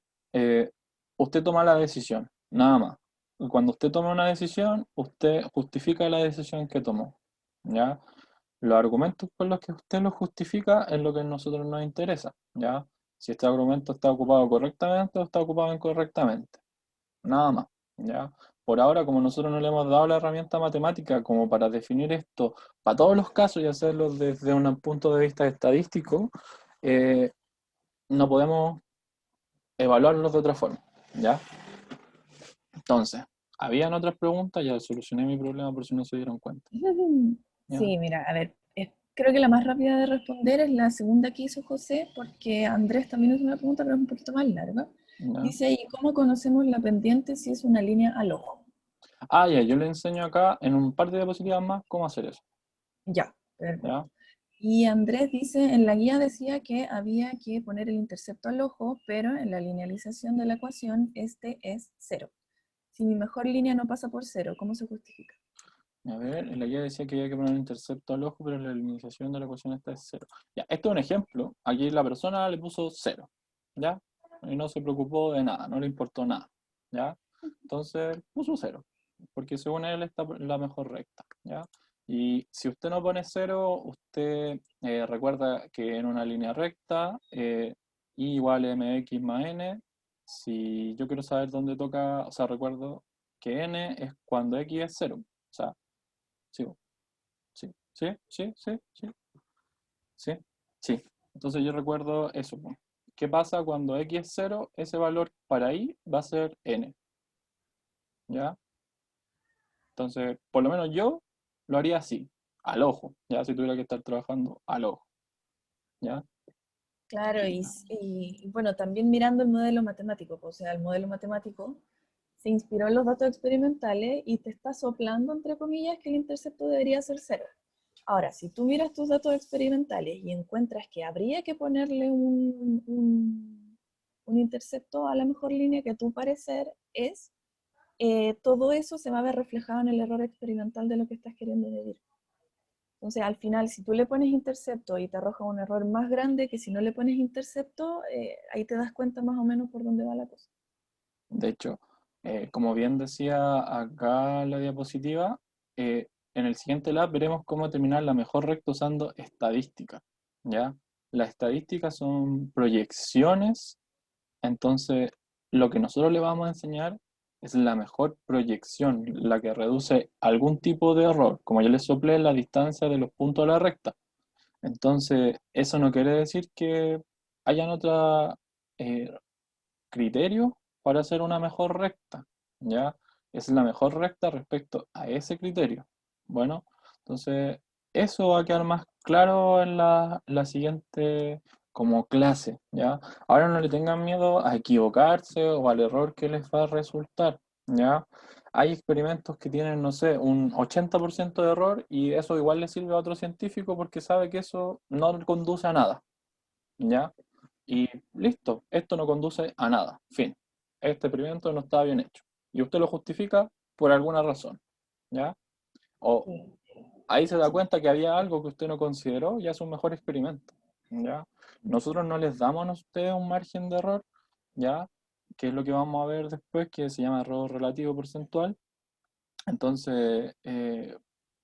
usted toma la decisión, nada más. Y cuando usted toma una decisión, usted justifica la decisión que tomó, ¿ya? Los argumentos con los que usted lo justifica es lo que a nosotros nos interesa, ¿ya? Si este argumento está ocupado correctamente o está ocupado incorrectamente, nada más, ¿ya? Por ahora, como nosotros no le hemos dado la herramienta matemática como para definir esto para todos los casos y hacerlo desde un punto de vista estadístico, eh, no podemos evaluarlos de otra forma, ¿ya? Entonces, habían otras preguntas, ya solucioné mi problema por si no se dieron cuenta, ¿ya? Sí, mira, a ver, creo que la más rápida de responder es la segunda que hizo José, porque Andrés también hizo una pregunta, pero es un poquito más larga. ¿Ya? Dice, ¿y cómo conocemos la pendiente si es una línea al ojo? Ah, ya, yo le enseño acá en un par de diapositivas más cómo hacer eso, Ya, perfecto. ¿ya? Y Andrés dice, en la guía decía que había que poner el intercepto al ojo, pero en la linealización de la ecuación este es 0. Si mi mejor línea no pasa por 0, ¿cómo se justifica? A ver, en la guía decía que había que poner un intercepto al ojo, pero la iniciación de la ecuación esta es cero. Ya, esto es un ejemplo. Aquí la persona le puso cero, ¿ya? Y no se preocupó de nada, no le importó nada, ¿ya? Entonces puso cero, porque según él está la mejor recta, ¿ya? Y si usted no pone cero, usted recuerda que en una línea recta, y igual mx más n, si yo quiero saber dónde toca, o sea, recuerdo que n es cuando x es cero. O sea, sí, sí, sí, sí, sí, sí, sí, sí. Entonces yo recuerdo eso, po. ¿Qué pasa cuando x es 0? Ese valor para y va a ser n, ¿ya? Entonces, por lo menos yo lo haría así, al ojo, ya si tuviera que estar trabajando al ojo, ¿ya? Claro, y bueno, también mirando el modelo matemático, pues, o sea, el modelo matemático se inspiró en los datos experimentales y te está soplando, entre comillas, que el intercepto debería ser cero. Ahora, si tú miras tus datos experimentales y encuentras que habría que ponerle un intercepto a la mejor línea que a tu parecer es, todo eso se va a ver reflejado en el error experimental de lo que estás queriendo medir. Entonces, al final, si tú le pones intercepto y te arroja un error más grande que si no le pones intercepto, ahí te das cuenta más o menos por dónde va la cosa. De hecho, como bien decía acá la diapositiva, en el siguiente lab veremos cómo determinar la mejor recta usando estadística, ¿ya? Las estadísticas son proyecciones, entonces lo que nosotros le vamos a enseñar es la mejor proyección, la que reduce algún tipo de error, como yo les soplé la distancia de los puntos de la recta. Entonces, eso no quiere decir que hayan otros criterios para hacer una mejor recta, ¿ya? Es la mejor recta respecto a ese criterio. Bueno, entonces, eso va a quedar más claro en la siguiente como clase, ¿ya? Ahora no le tengan miedo a equivocarse o al error que les va a resultar, ¿ya? Hay experimentos que tienen, no sé, un 80% de error y eso igual le sirve a otro científico porque sabe que eso no conduce a nada, ¿ya? Y listo, esto no conduce a nada, fin. Este experimento no está bien hecho. Y usted lo justifica por alguna razón, ¿ya? O Sí. ahí se da cuenta que había algo que usted no consideró y hace un mejor experimento, ¿ya? Nosotros no les damos a ustedes un margen de error, ¿ya? Que es lo que vamos a ver después, que se llama error relativo porcentual. Entonces,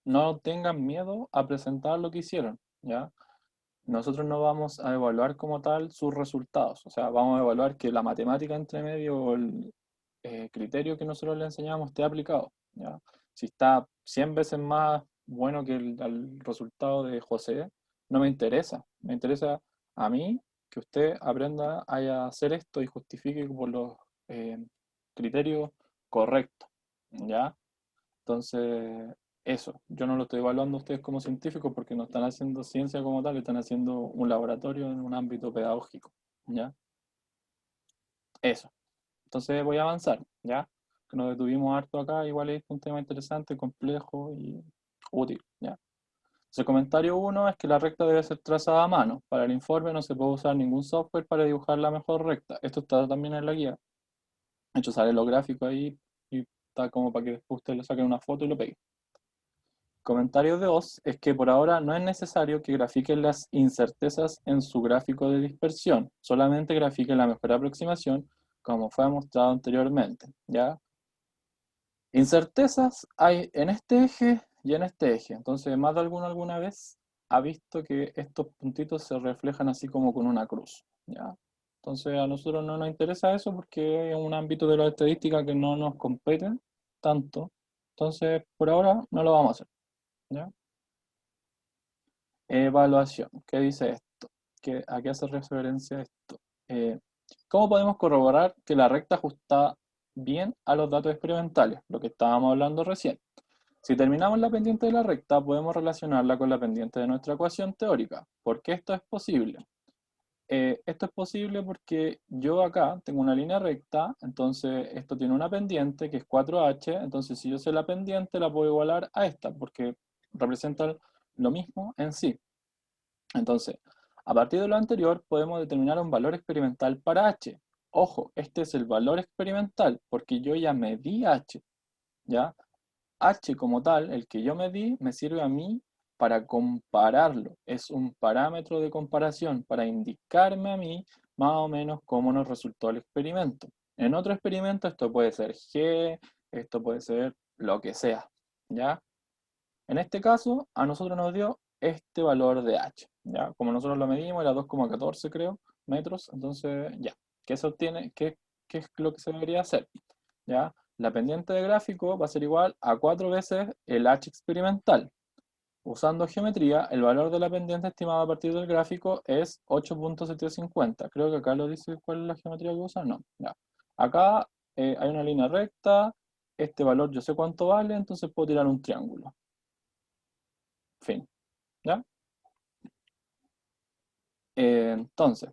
no tengan miedo a presentar lo que hicieron, ¿ya? Nosotros no vamos a evaluar como tal sus resultados, o sea, vamos a evaluar que la matemática entre medio o el criterio que nosotros le enseñamos esté aplicado, ¿ya? Si está 100 veces más bueno que el resultado de José, no me interesa. Me interesa a mí que usted aprenda a hacer esto y justifique por los eh, criterios correctos, ¿ya? Entonces, eso, yo no lo estoy evaluando a ustedes como científicos porque no están haciendo ciencia como tal, están haciendo un laboratorio en un ámbito pedagógico, ¿ya? Eso. Entonces voy a avanzar, ¿ya? Que nos detuvimos harto acá, igual es un tema interesante, complejo y útil, ¿ya? Entonces, comentario uno es que la recta debe ser trazada a mano. Para el informe no se puede usar ningún software para dibujar la mejor recta. Esto está también en la guía. De hecho, sale los gráficos ahí y está como para que después usted le saquen una foto y lo pegue. Comentario 2 es que por ahora no es necesario que grafiquen las incertezas en su gráfico de dispersión, solamente grafiquen la mejor aproximación como fue mostrado anteriormente, ¿ya? Incertezas hay en este eje y en este eje, entonces más de alguno alguna vez ha visto que estos puntitos se reflejan así como con una cruz, ¿ya? Entonces a nosotros no nos interesa eso porque es un ámbito de la estadística que no nos compete tanto, entonces por ahora no lo vamos a hacer, ¿ya? Evaluación. ¿Qué dice esto? ¿A qué hace referencia esto? Eh, ¿Cómo podemos corroborar que la recta ajusta bien a los datos experimentales? Lo que estábamos hablando recién. Si terminamos la pendiente de la recta, podemos relacionarla con la pendiente de nuestra ecuación teórica. ¿Por qué esto es posible? Esto es posible porque yo acá tengo una línea recta, entonces esto tiene una pendiente que es 4h, entonces si yo sé la pendiente la puedo igualar a esta, porque representan lo mismo en sí. Entonces, a partir de lo anterior podemos determinar un valor experimental para h. Ojo, este es el valor experimental porque yo ya medí h, ¿ya? H como tal, el que yo medí, me sirve a mí para compararlo. Es un parámetro de comparación para indicarme a mí más o menos cómo nos resultó el experimento. En otro experimento esto puede ser G, esto puede ser lo que sea, ¿ya? En este caso, a nosotros nos dio este valor de h, ¿ya? Como nosotros lo medimos, era 2,14 creo, metros, entonces ya. ¿Qué se obtiene? ¿Qué es lo que se debería hacer? ¿Ya? La pendiente de gráfico va a ser igual a 4 veces el h experimental. Usando geometría, el valor de la pendiente estimado a partir del gráfico es 8.750. Creo que acá lo dice cuál es la geometría que usa. No, ya. Acá hay una línea recta, este valor yo sé cuánto vale, entonces puedo tirar un triángulo. Fin, ¿ya? Entonces,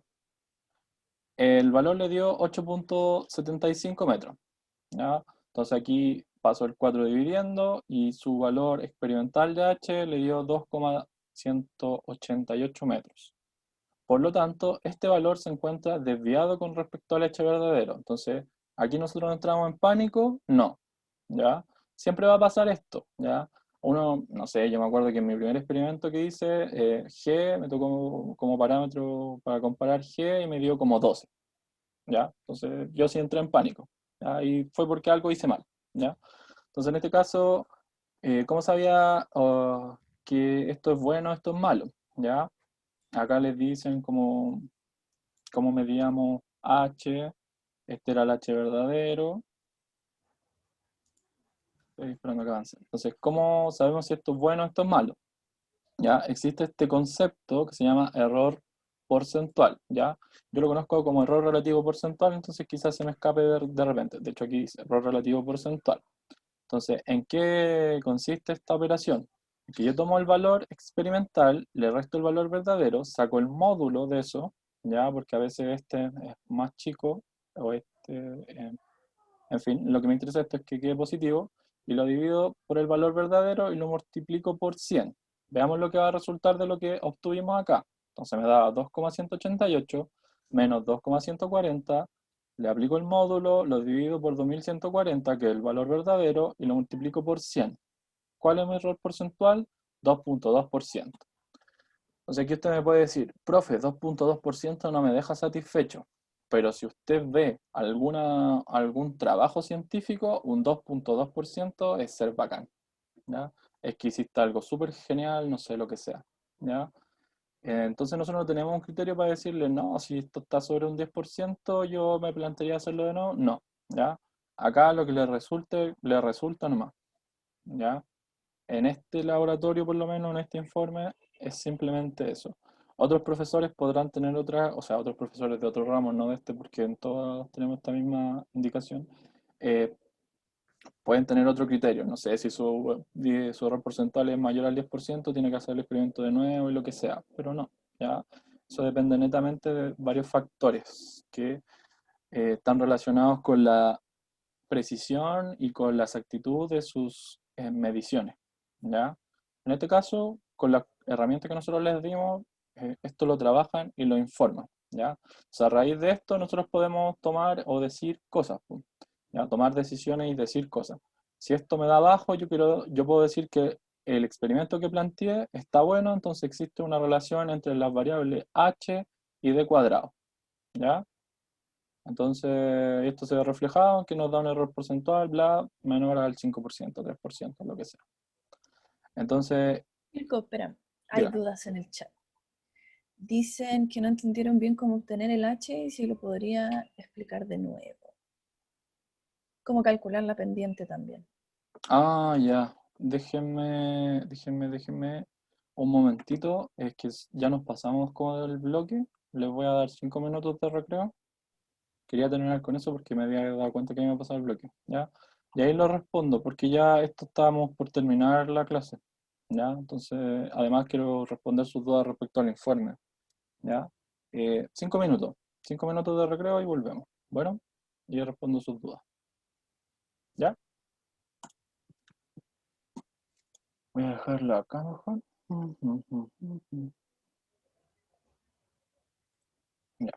el valor le dio 8.75 metros, ¿ya? Entonces aquí paso el 4 dividiendo y su valor experimental de h le dio 2,188 metros. Por lo tanto, este valor se encuentra desviado con respecto al h verdadero. Entonces, aquí nosotros entramos en pánico, no, ¿ya? Siempre va a pasar esto, ¿ya? Uno, no sé, yo me acuerdo que en mi primer experimento que hice, G me tocó como parámetro para comparar G y me dio como 12, ¿ya? Entonces, yo sí entré en pánico, ¿ya? Y fue porque algo hice mal, ¿ya? Entonces, en este caso, ¿cómo sabía que esto es bueno, esto es malo? ¿Ya? Acá les dicen cómo medíamos H, este era el H verdadero. Estoy esperando que avance. Entonces, ¿cómo sabemos si esto es bueno o esto es malo? ¿Ya? Existe este concepto que se llama error porcentual, ¿ya? Yo lo conozco como error relativo porcentual, entonces quizás se me escape de repente. De hecho, aquí dice error relativo porcentual. Entonces, ¿en qué consiste esta operación? En que yo tomo el valor experimental, le resto el valor verdadero, saco el módulo de eso, ¿ya? Porque a veces este es más chico, o en fin, lo que me interesa esto es que quede positivo, y lo divido por el valor verdadero y lo multiplico por 100. Veamos lo que va a resultar de lo que obtuvimos acá. Entonces me da 2,188 menos 2,140, le aplico el módulo, lo divido por 2140, que es el valor verdadero, y lo multiplico por 100. ¿Cuál es mi error porcentual? 2,2%. Entonces aquí usted me puede decir, profe, 2,2% no me deja satisfecho. Pero si usted ve algún trabajo científico, un 2,2% es ser bacán, ¿ya? Es que hiciste algo súper genial, no sé lo que sea, ¿ya? Entonces nosotros no tenemos un criterio para decirle, no, si esto está sobre un 10%, yo me plantearía hacerlo de nuevo. No, ¿ya? Acá lo que le resulta nomás, ¿ya? En este laboratorio, por lo menos en este informe, es simplemente eso. Otros profesores podrán tener otras, o sea, otros profesores de otros ramos, no de este, porque en todos tenemos esta misma indicación, eh, pueden tener otro criterio. No sé si su error porcentual es mayor al 10%, tiene que hacer el experimento de nuevo y lo que sea, pero no, ¿ya? Eso depende netamente de varios factores que están relacionados con la precisión y con la exactitud de sus mediciones, ¿ya? En este caso, con la herramienta que nosotros les dimos, esto lo trabajan y lo informan, ¿ya? O sea, a raíz de esto nosotros podemos tomar o decir cosas, ¿ya? Tomar decisiones y decir cosas. Si esto me da bajo, yo puedo decir que el experimento que planteé está bueno, entonces existe una relación entre las variables h y d cuadrado, ¿ya? Entonces, esto se ve reflejado, que nos da un error porcentual, bla, menor al 5%, 3%, lo que sea. Entonces, Mirko, espera, hay dígame. dudas en el chat. Dicen que no entendieron bien cómo obtener el H y si lo podría explicar de nuevo. Cómo calcular la pendiente también. Ah, ya. Déjenme un momentito. Es que ya nos pasamos con el bloque. Les voy a dar 5 minutos de recreo. Quería terminar con eso porque me había dado cuenta que me iba a pasar el bloque, ¿ya? Y ahí lo respondo, porque ya esto estábamos por terminar la clase, ¿ya? Entonces, además quiero responder sus dudas respecto al informe, ¿ya? 5 minutos de recreo y volvemos. Bueno, y yo respondo sus dudas, ¿ya? Voy a dejarla acá mejor. Ya.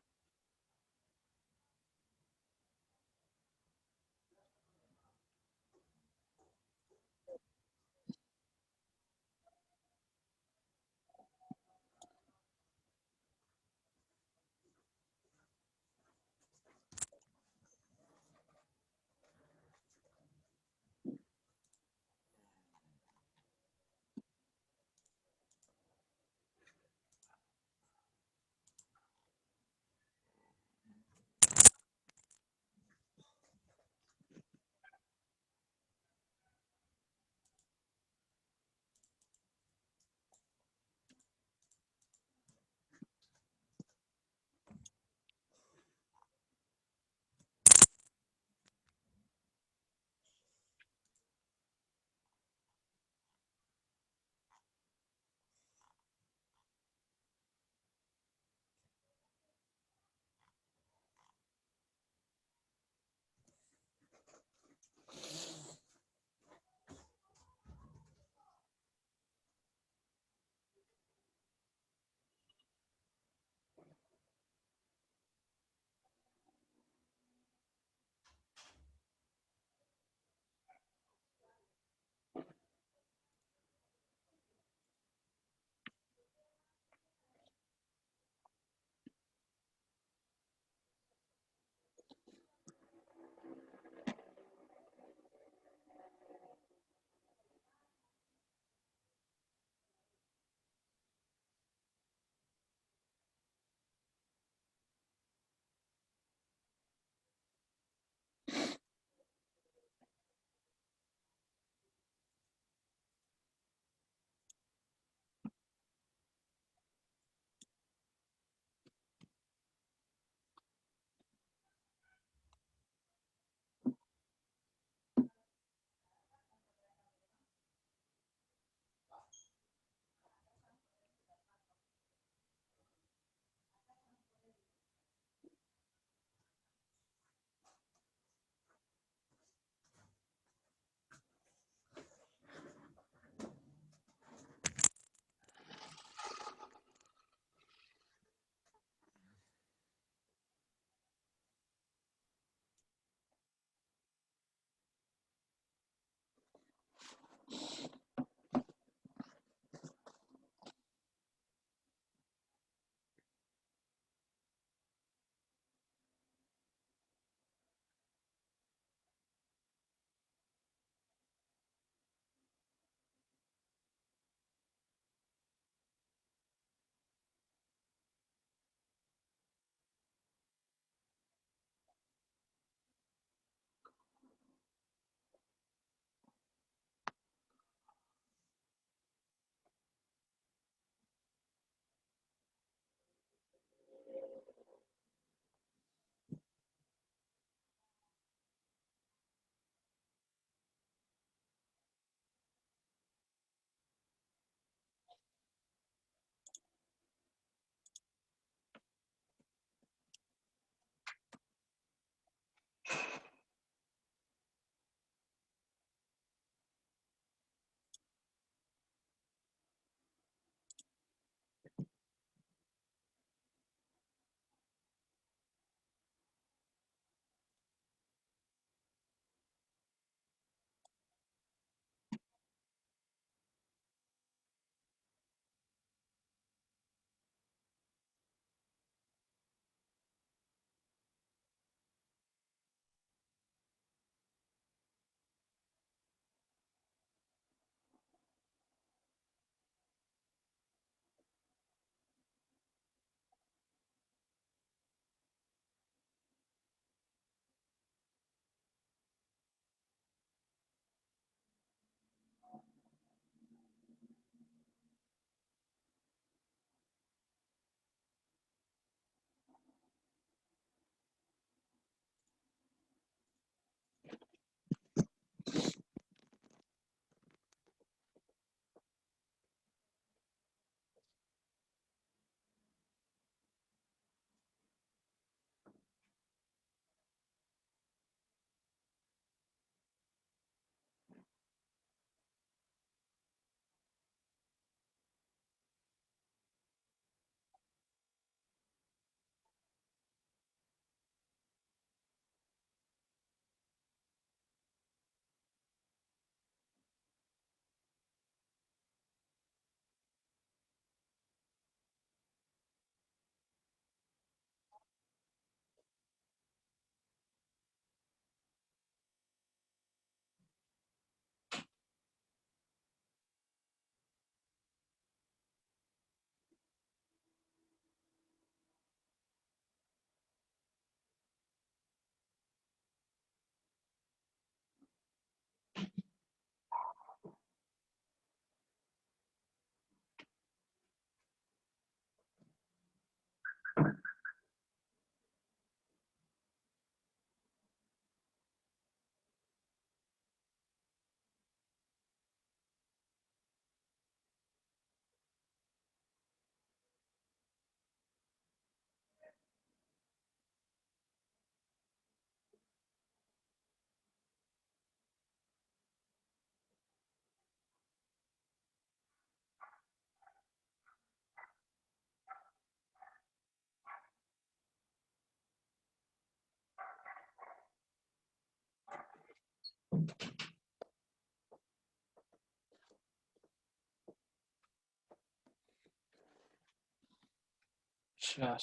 Ya.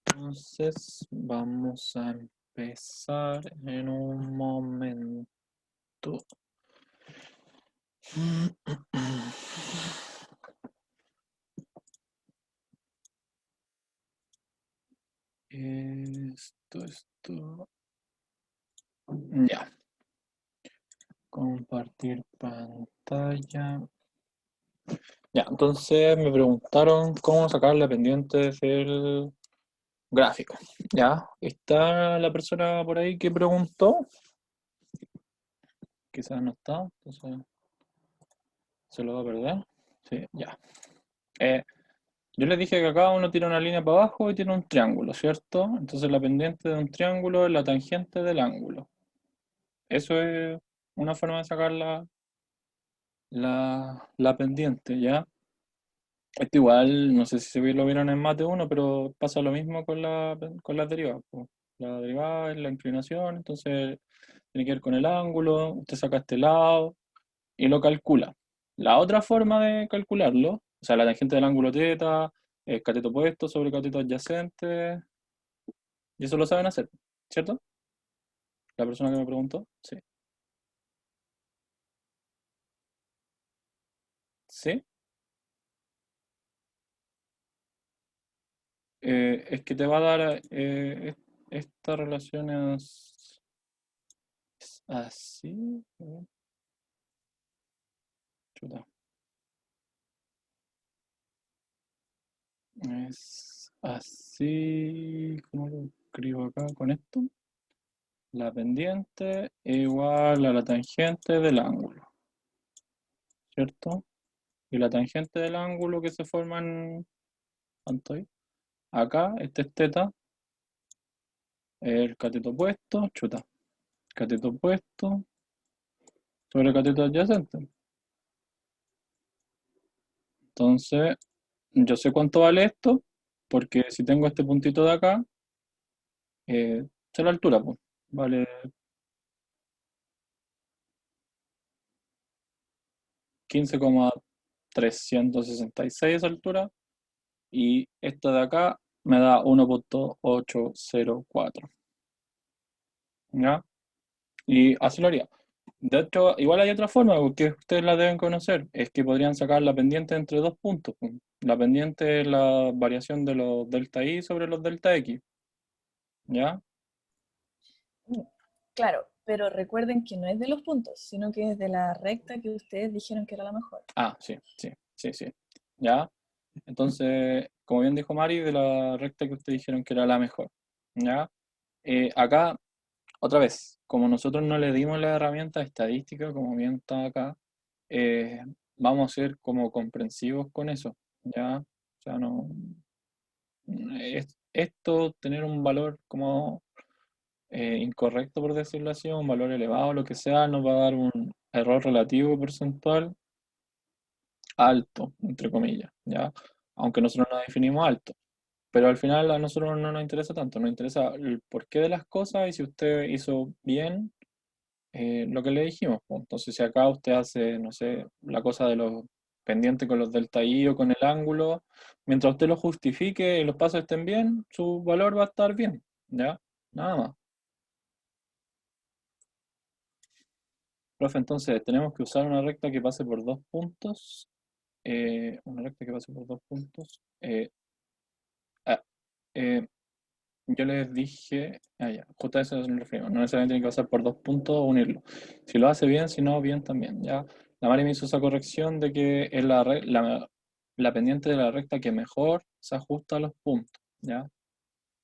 Entonces, vamos a empezar en un momento. Esto. Ya. Compartir pantalla. Ya, entonces me preguntaron cómo sacar la pendiente del gráfico. Ya, está la persona por ahí que preguntó. Quizás no está, entonces se lo va a perder. Sí, ya. Yo les dije que acá uno tira una línea para abajo y tiene un triángulo, ¿cierto? Entonces la pendiente de un triángulo es la tangente del ángulo. Eso es una forma de sacar la pendiente, ¿ya? Esto igual, no sé si lo vieron en Mate 1, pero pasa lo mismo con las derivadas, po. La derivada es la inclinación, entonces tiene que ver con el ángulo, usted saca este lado y lo calcula. La otra forma de calcularlo, o sea, la tangente del ángulo θ, cateto opuesto sobre cateto adyacente, y eso lo saben hacer, ¿cierto? La persona que me preguntó, sí. ¿Sí? Es que te va a dar esta relación es así. Chuta. Es así. ¿Cómo lo escribo acá con esto? La pendiente es igual a la tangente del ángulo, ¿cierto? Y la tangente del ángulo que se forma en... ¿Cuánto hay? Acá, este es θ, el cateto opuesto, chuta. Cateto opuesto sobre cateto adyacente. Entonces, yo sé cuánto vale esto, porque si tengo este puntito de acá, sé la altura, pues. Vale 15,366 esa altura, y esta de acá me da 1,804. ¿Ya? Y así lo haría. De hecho, igual hay otra forma, porque ustedes la deben conocer, es que podrían sacar la pendiente entre dos puntos, pues. La pendiente es la variación de los delta i sobre los delta x. ¿Ya? Claro, pero recuerden que no es de los puntos, sino que es de la recta que ustedes dijeron que era la mejor. Ah, sí. ¿Ya? Entonces, como bien dijo Mari, de la recta que ustedes dijeron que era la mejor. ¿Ya? Acá, otra vez, como nosotros no le dimos la herramienta estadística, como bien está acá, eh, vamos a ser como comprensivos con eso. ¿Ya? O sea, no. Esto, tener un valor como incorrecto, por decirlo así, un valor elevado, lo que sea, nos va a dar un error relativo porcentual alto, entre comillas, ¿ya? Aunque nosotros no definimos alto. Pero al final a nosotros no nos interesa tanto, nos interesa el porqué de las cosas y si usted hizo bien lo que le dijimos, pues. Entonces, si acá usted hace, no sé, la cosa de los pendientes con los delta i o con el ángulo, mientras usted lo justifique y los pasos estén bien, su valor va a estar bien, ¿ya? Nada más. Profe, entonces tenemos que usar una recta que pase por dos puntos. Una recta que pase por dos puntos. Ah, eh, yo les dije, ya, justo a eso nos referimos. No necesariamente tiene que pasar por dos puntos o unirlo. Si lo hace bien, si no, bien también. Ya, la Mari me hizo esa corrección de que es la pendiente de la recta que mejor se ajusta a los puntos. ¿Ya?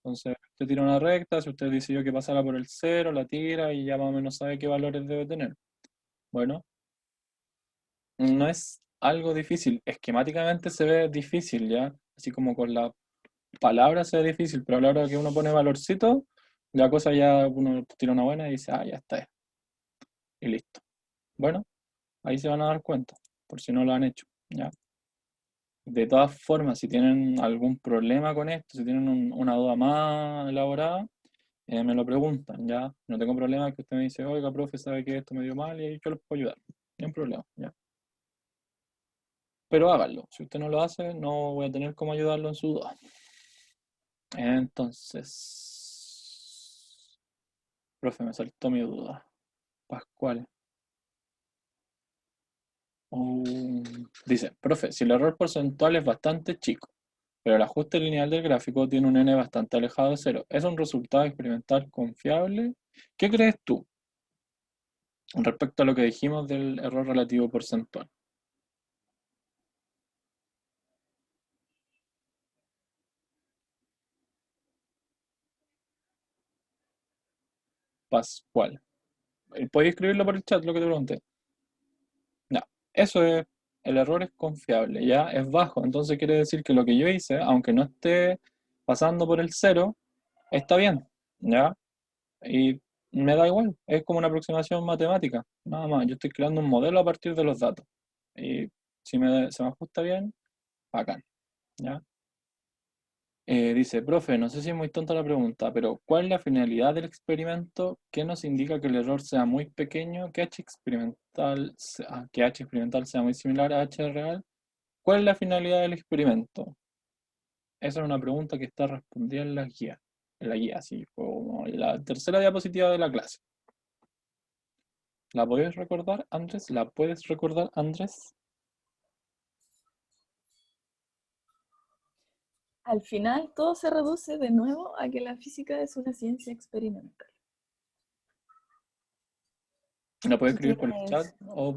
Entonces, usted tira una recta, si usted decidió que pasara por el cero, la tira y ya más o menos sabe qué valores debe tener. Bueno, no es algo difícil. Esquemáticamente se ve difícil, ¿ya? Así como con la palabra se ve difícil, pero a la hora que uno pone valorcito, la cosa ya uno tira una buena y dice, ah, ya está, y listo. Bueno, ahí se van a dar cuenta, por si no lo han hecho, ¿ya? De todas formas, si tienen algún problema con esto, si tienen una duda más elaborada, me lo preguntan, ¿ya? No tengo problema que usted me dice, oiga, profe, sabe que esto me dio mal y yo les puedo ayudar. No hay problema, ¿ya? pero háganlo. Si usted no lo hace, no voy a tener cómo ayudarlo en su duda. Entonces, profe, me saltó mi duda. Pascual. Dice, profe, si el error porcentual es bastante chico, pero el ajuste lineal del gráfico tiene un n bastante alejado de cero, ¿es un resultado experimental confiable? ¿Qué crees tú respecto a lo que dijimos del error relativo porcentual? Pascual. ¿Puedes escribirlo por el chat lo que te pregunté? No, eso es, el error es confiable, ya es bajo, entonces quiere decir que lo que yo hice, aunque no esté pasando por el cero, está bien, ¿ya? Y me da igual, es como una aproximación matemática, nada más, yo estoy creando un modelo a partir de los datos, y si se me ajusta bien, bacán, ¿ya? Dice, profe, no sé si es muy tonta la pregunta, pero ¿cuál es la finalidad del experimento? ¿Qué nos indica que el error sea muy pequeño? ¿Que que H experimental sea muy similar a H real? ¿Cuál es la finalidad del experimento? Esa es una pregunta que está respondida en la guía. En la guía, sí, como la tercera diapositiva de la clase. ¿La puedes recordar, Andrés? ¿La puedes recordar, Andrés? Al final todo se reduce de nuevo a que la física es una ciencia experimental. ¿La puedes Tú escribir por el chat tienes... o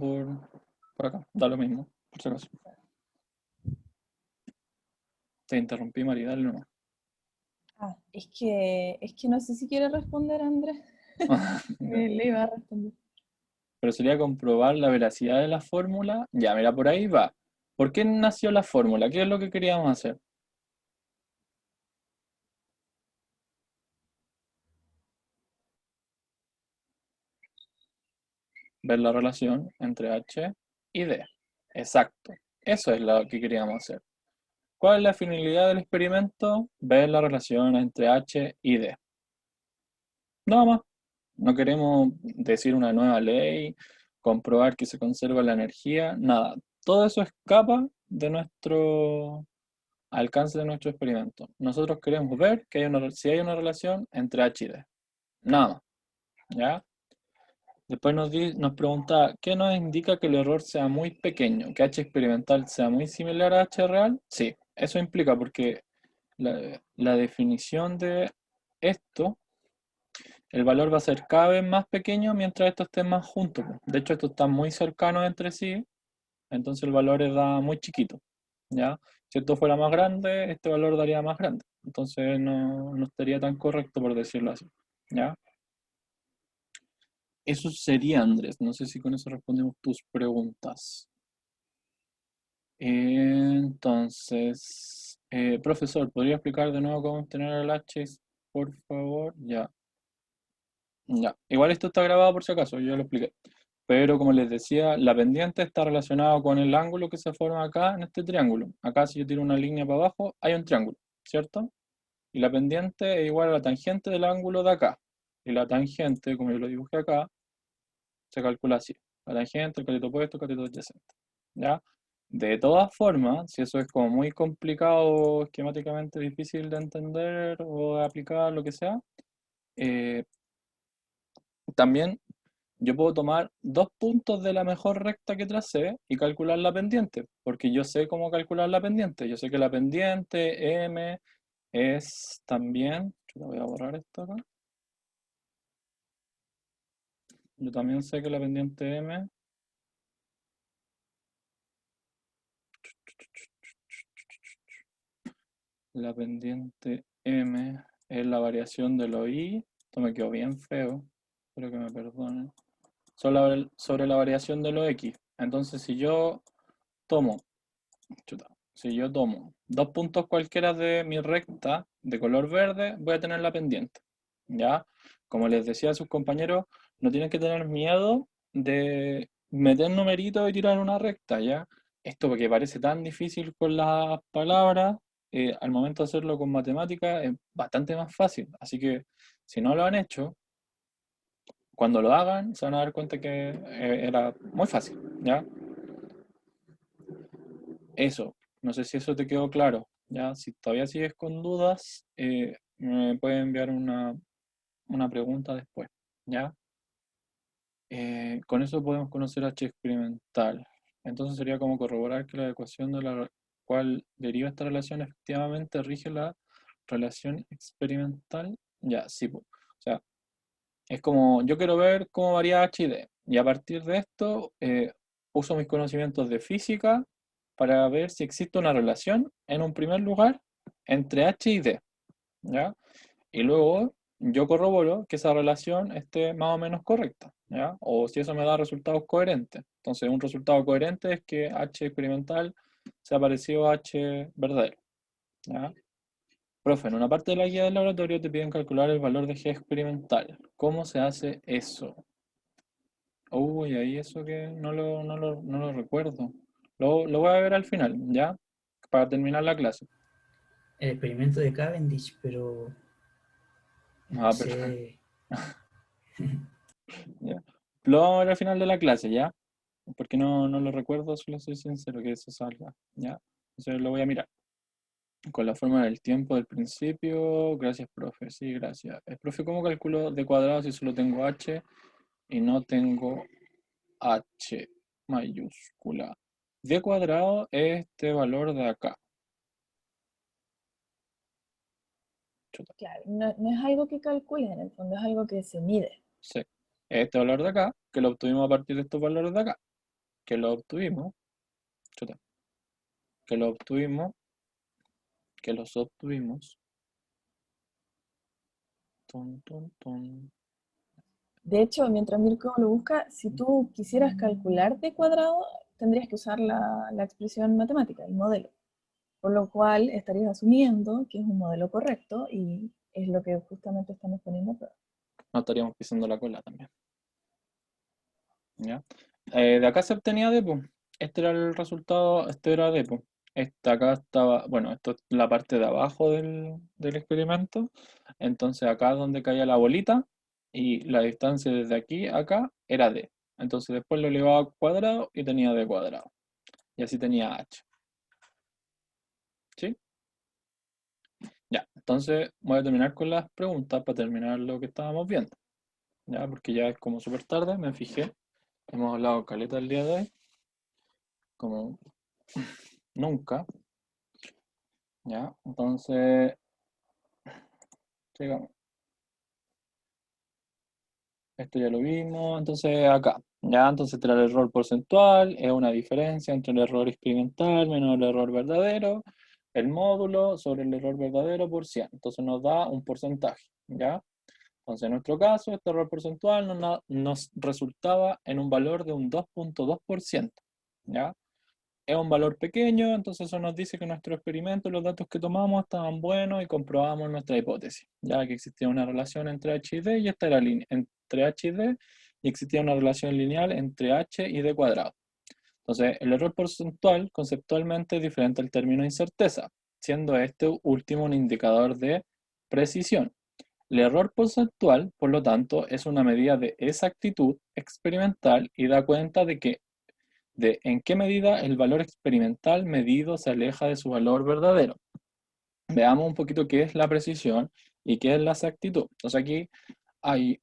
por acá? Da lo mismo, por si acaso. Te interrumpí, María, dale nomás. Es que no sé si quiere responder, Andrés. Le iba a responder. Pero sería comprobar la veracidad de la fórmula. Ya, mira, por ahí va. ¿Por qué nació la fórmula? ¿Qué es lo que queríamos hacer? Ver la relación entre H y D. Exacto. Eso es lo que queríamos hacer. ¿Cuál es la finalidad del experimento? Ver la relación entre H y D. Nada más. No queremos decir una nueva ley, comprobar que se conserva la energía, nada. Todo eso escapa de nuestro alcance de nuestro experimento. Nosotros queremos ver que si hay una relación entre H y D. Nada más. ¿Ya? Después nos pregunta, ¿qué nos indica que el error sea muy pequeño? ¿Que H experimental sea muy similar a H real? Sí, eso implica porque la definición de esto, el valor va a ser cada vez más pequeño mientras estos estén más juntos. De hecho, estos están muy cercanos entre sí, entonces el valor da muy chiquito. ¿Ya? Si esto fuera más grande, este valor daría más grande. Entonces no estaría tan correcto por decirlo así. ¿Ya? Eso sería, Andrés. No sé si con eso respondemos tus preguntas. Entonces, profesor, ¿podría explicar de nuevo cómo obtener el H, por favor? Ya. Ya. Igual esto está grabado por si acaso, yo lo expliqué. Pero como les decía, la pendiente está relacionada con el ángulo que se forma acá en este triángulo. Acá si yo tiro una línea para abajo, hay un triángulo, ¿cierto? Y la pendiente es igual a la tangente del ángulo de acá. Y la tangente, como yo lo dibujé acá, se calcula así. La tangente, el cateto opuesto, el cateto adyacente. ¿Ya? De todas formas, si eso es como muy complicado, esquemáticamente difícil de entender o de aplicar, lo que sea, eh, también yo puedo tomar dos puntos de la mejor recta que tracé y calcular la pendiente, porque yo sé cómo calcular la pendiente. Yo sé que la pendiente M es también, yo voy a borrar esto acá. Yo también sé que la pendiente M la pendiente M es la variación de lo I. Esto me quedó bien feo, espero que me perdonen. Sobre la variación de lo X. Entonces, tomo, si yo tomo dos puntos cualquiera de mi recta de color verde, voy a tener la pendiente. ¿Ya? Como les decía a sus compañeros, no tienen que tener miedo de meter numeritos y tirar una recta, ¿ya? Esto porque parece tan difícil con las palabras, al momento de hacerlo con matemáticas es bastante más fácil. Así que si no lo han hecho, cuando lo hagan se van a dar cuenta que era muy fácil, ¿ya? eso, no sé si eso te quedó claro, ¿ya? Si todavía sigues con dudas, me puedes enviar una pregunta después, ¿ya? Con eso podemos conocer H experimental. Entonces sería como corroborar que la ecuación de la cual deriva esta relación efectivamente rige la relación experimental. Ya, sí, po. O sea, es como, yo quiero ver cómo varía H y D. Y a partir de esto, uso mis conocimientos de física para ver si existe una relación, en un primer lugar, entre H y D, ¿ya? Y luego yo corroboro que esa relación esté más o menos correcta, ¿ya? O si eso me da resultados coherentes. Entonces, un resultado coherente es que H experimental sea parecido a H verdadero, ¿ya? Profe, en una parte de la guía del laboratorio te piden calcular el valor de G experimental. ¿Cómo se hace eso? Uy, ahí eso que no lo recuerdo. Lo voy a ver al final, ¿ya? Para terminar la clase. El experimento de Cavendish, pero no Ah, pero sé. ya. Lo vamos a ver al final de la clase, ¿ya? Porque no lo recuerdo, solo soy sincero que eso salga, ¿ya? Entonces lo voy a mirar. Con la forma del tiempo del principio, gracias, profe, sí, gracias. Profe, ¿cómo calculo d cuadrado si solo tengo h y no tengo h mayúscula? D cuadrado es este valor de acá. Chuta, Claro, no es algo que calcules, en el fondo es algo que se mide. sí. Este valor de acá, que lo obtuvimos a partir de estos valores de acá, que lo obtuvimos, chuta, que lo obtuvimos, que los obtuvimos, ton, ton, ton. De hecho, mientras Mirko lo busca, si tú quisieras calcular d cuadrado, tendrías que usar la expresión matemática, el modelo. Por lo cual estarías asumiendo que es un modelo correcto y es lo que justamente estamos poniendo a prueba. No estaríamos pisando la cola también. ¿Ya? De acá se obtenía D, pues. Este era el resultado, este era D, pues. Esta acá estaba, bueno, esto es la parte de abajo del experimento. Entonces acá es donde caía la bolita y la distancia desde aquí a acá era D. Entonces después lo elevaba al cuadrado y tenía D cuadrado. Y así tenía H. ¿Sí? Ya, entonces voy a terminar con las preguntas para terminar lo que estábamos viendo. Ya, porque ya es como súper tarde, me fijé. Hemos hablado caleta el día de hoy, como nunca. Ya, entonces, sigamos. Esto ya lo vimos, entonces acá. Ya, entonces el error porcentual es una diferencia entre el error experimental menos el error verdadero, el módulo sobre el error verdadero por 100. Entonces nos da un porcentaje, ¿ya? Entonces en nuestro caso, este error porcentual nos resultaba en un valor de un 2.2%, ¿ya? Es un valor pequeño, entonces eso nos dice que nuestro experimento, los datos que tomamos estaban buenos y comprobamos nuestra hipótesis, ya que existía una relación entre h y d y esta era entre h y d y existía una relación lineal entre h y d cuadrado. Entonces, el error porcentual conceptualmente es diferente al término incerteza, siendo este último un indicador de precisión. El error porcentual, por lo tanto, es una medida de exactitud experimental y da cuenta de en qué medida el valor experimental medido se aleja de su valor verdadero. Veamos un poquito qué es la precisión y qué es la exactitud. Entonces aquí hay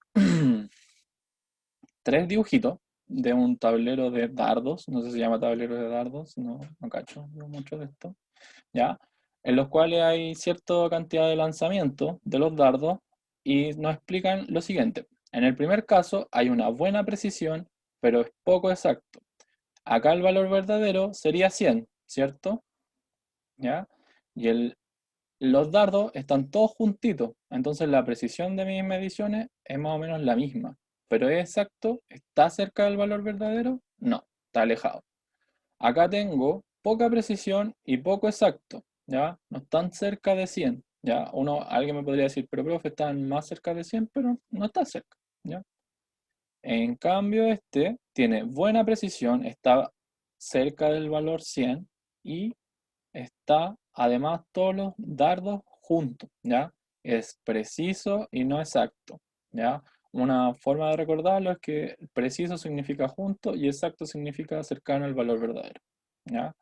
tres dibujitos de un tablero de dardos, no sé si se llama tablero de dardos, no cacho mucho de esto, ¿ya? En los cuales hay cierta cantidad de lanzamientos de los dardos y nos explican lo siguiente. En el primer caso hay una buena precisión, pero es poco exacto. Acá el valor verdadero sería 100, ¿cierto? ¿Ya? Y los dardos están todos juntitos, entonces la precisión de mis mediciones es más o menos la misma. Pero es exacto, ¿está cerca del valor verdadero? No, está alejado. Acá tengo poca precisión y poco exacto, ¿ya? No están cerca de 100, ¿ya? Alguien me podría decir, pero profe, están más cerca de 100, pero no está cerca, ¿ya? En cambio, este tiene buena precisión, está cerca del valor 100 y está además todos los dardos juntos, ¿ya? Es preciso y no exacto, ¿ya? Una forma de recordarlo es que preciso significa junto y exacto significa cercano al valor verdadero, ¿ya?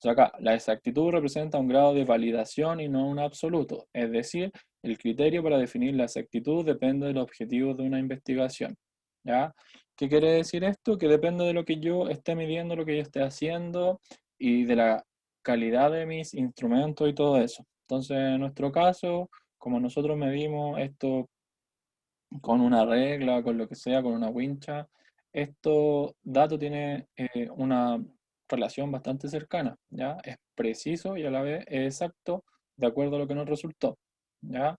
sea, acá, la exactitud representa un grado de validación y no un absoluto. Es decir, el criterio para definir la exactitud depende del objetivo de una investigación. ¿Ya? ¿Qué quiere decir esto? Que depende de lo que yo esté midiendo, lo que yo esté haciendo y de la calidad de mis instrumentos y todo eso. Entonces, en nuestro caso, como nosotros medimos esto con una regla, con lo que sea, con una wincha, estos datos tienen una relación bastante cercana, ¿ya? Es preciso y a la vez es exacto de acuerdo a lo que nos resultó, ¿ya?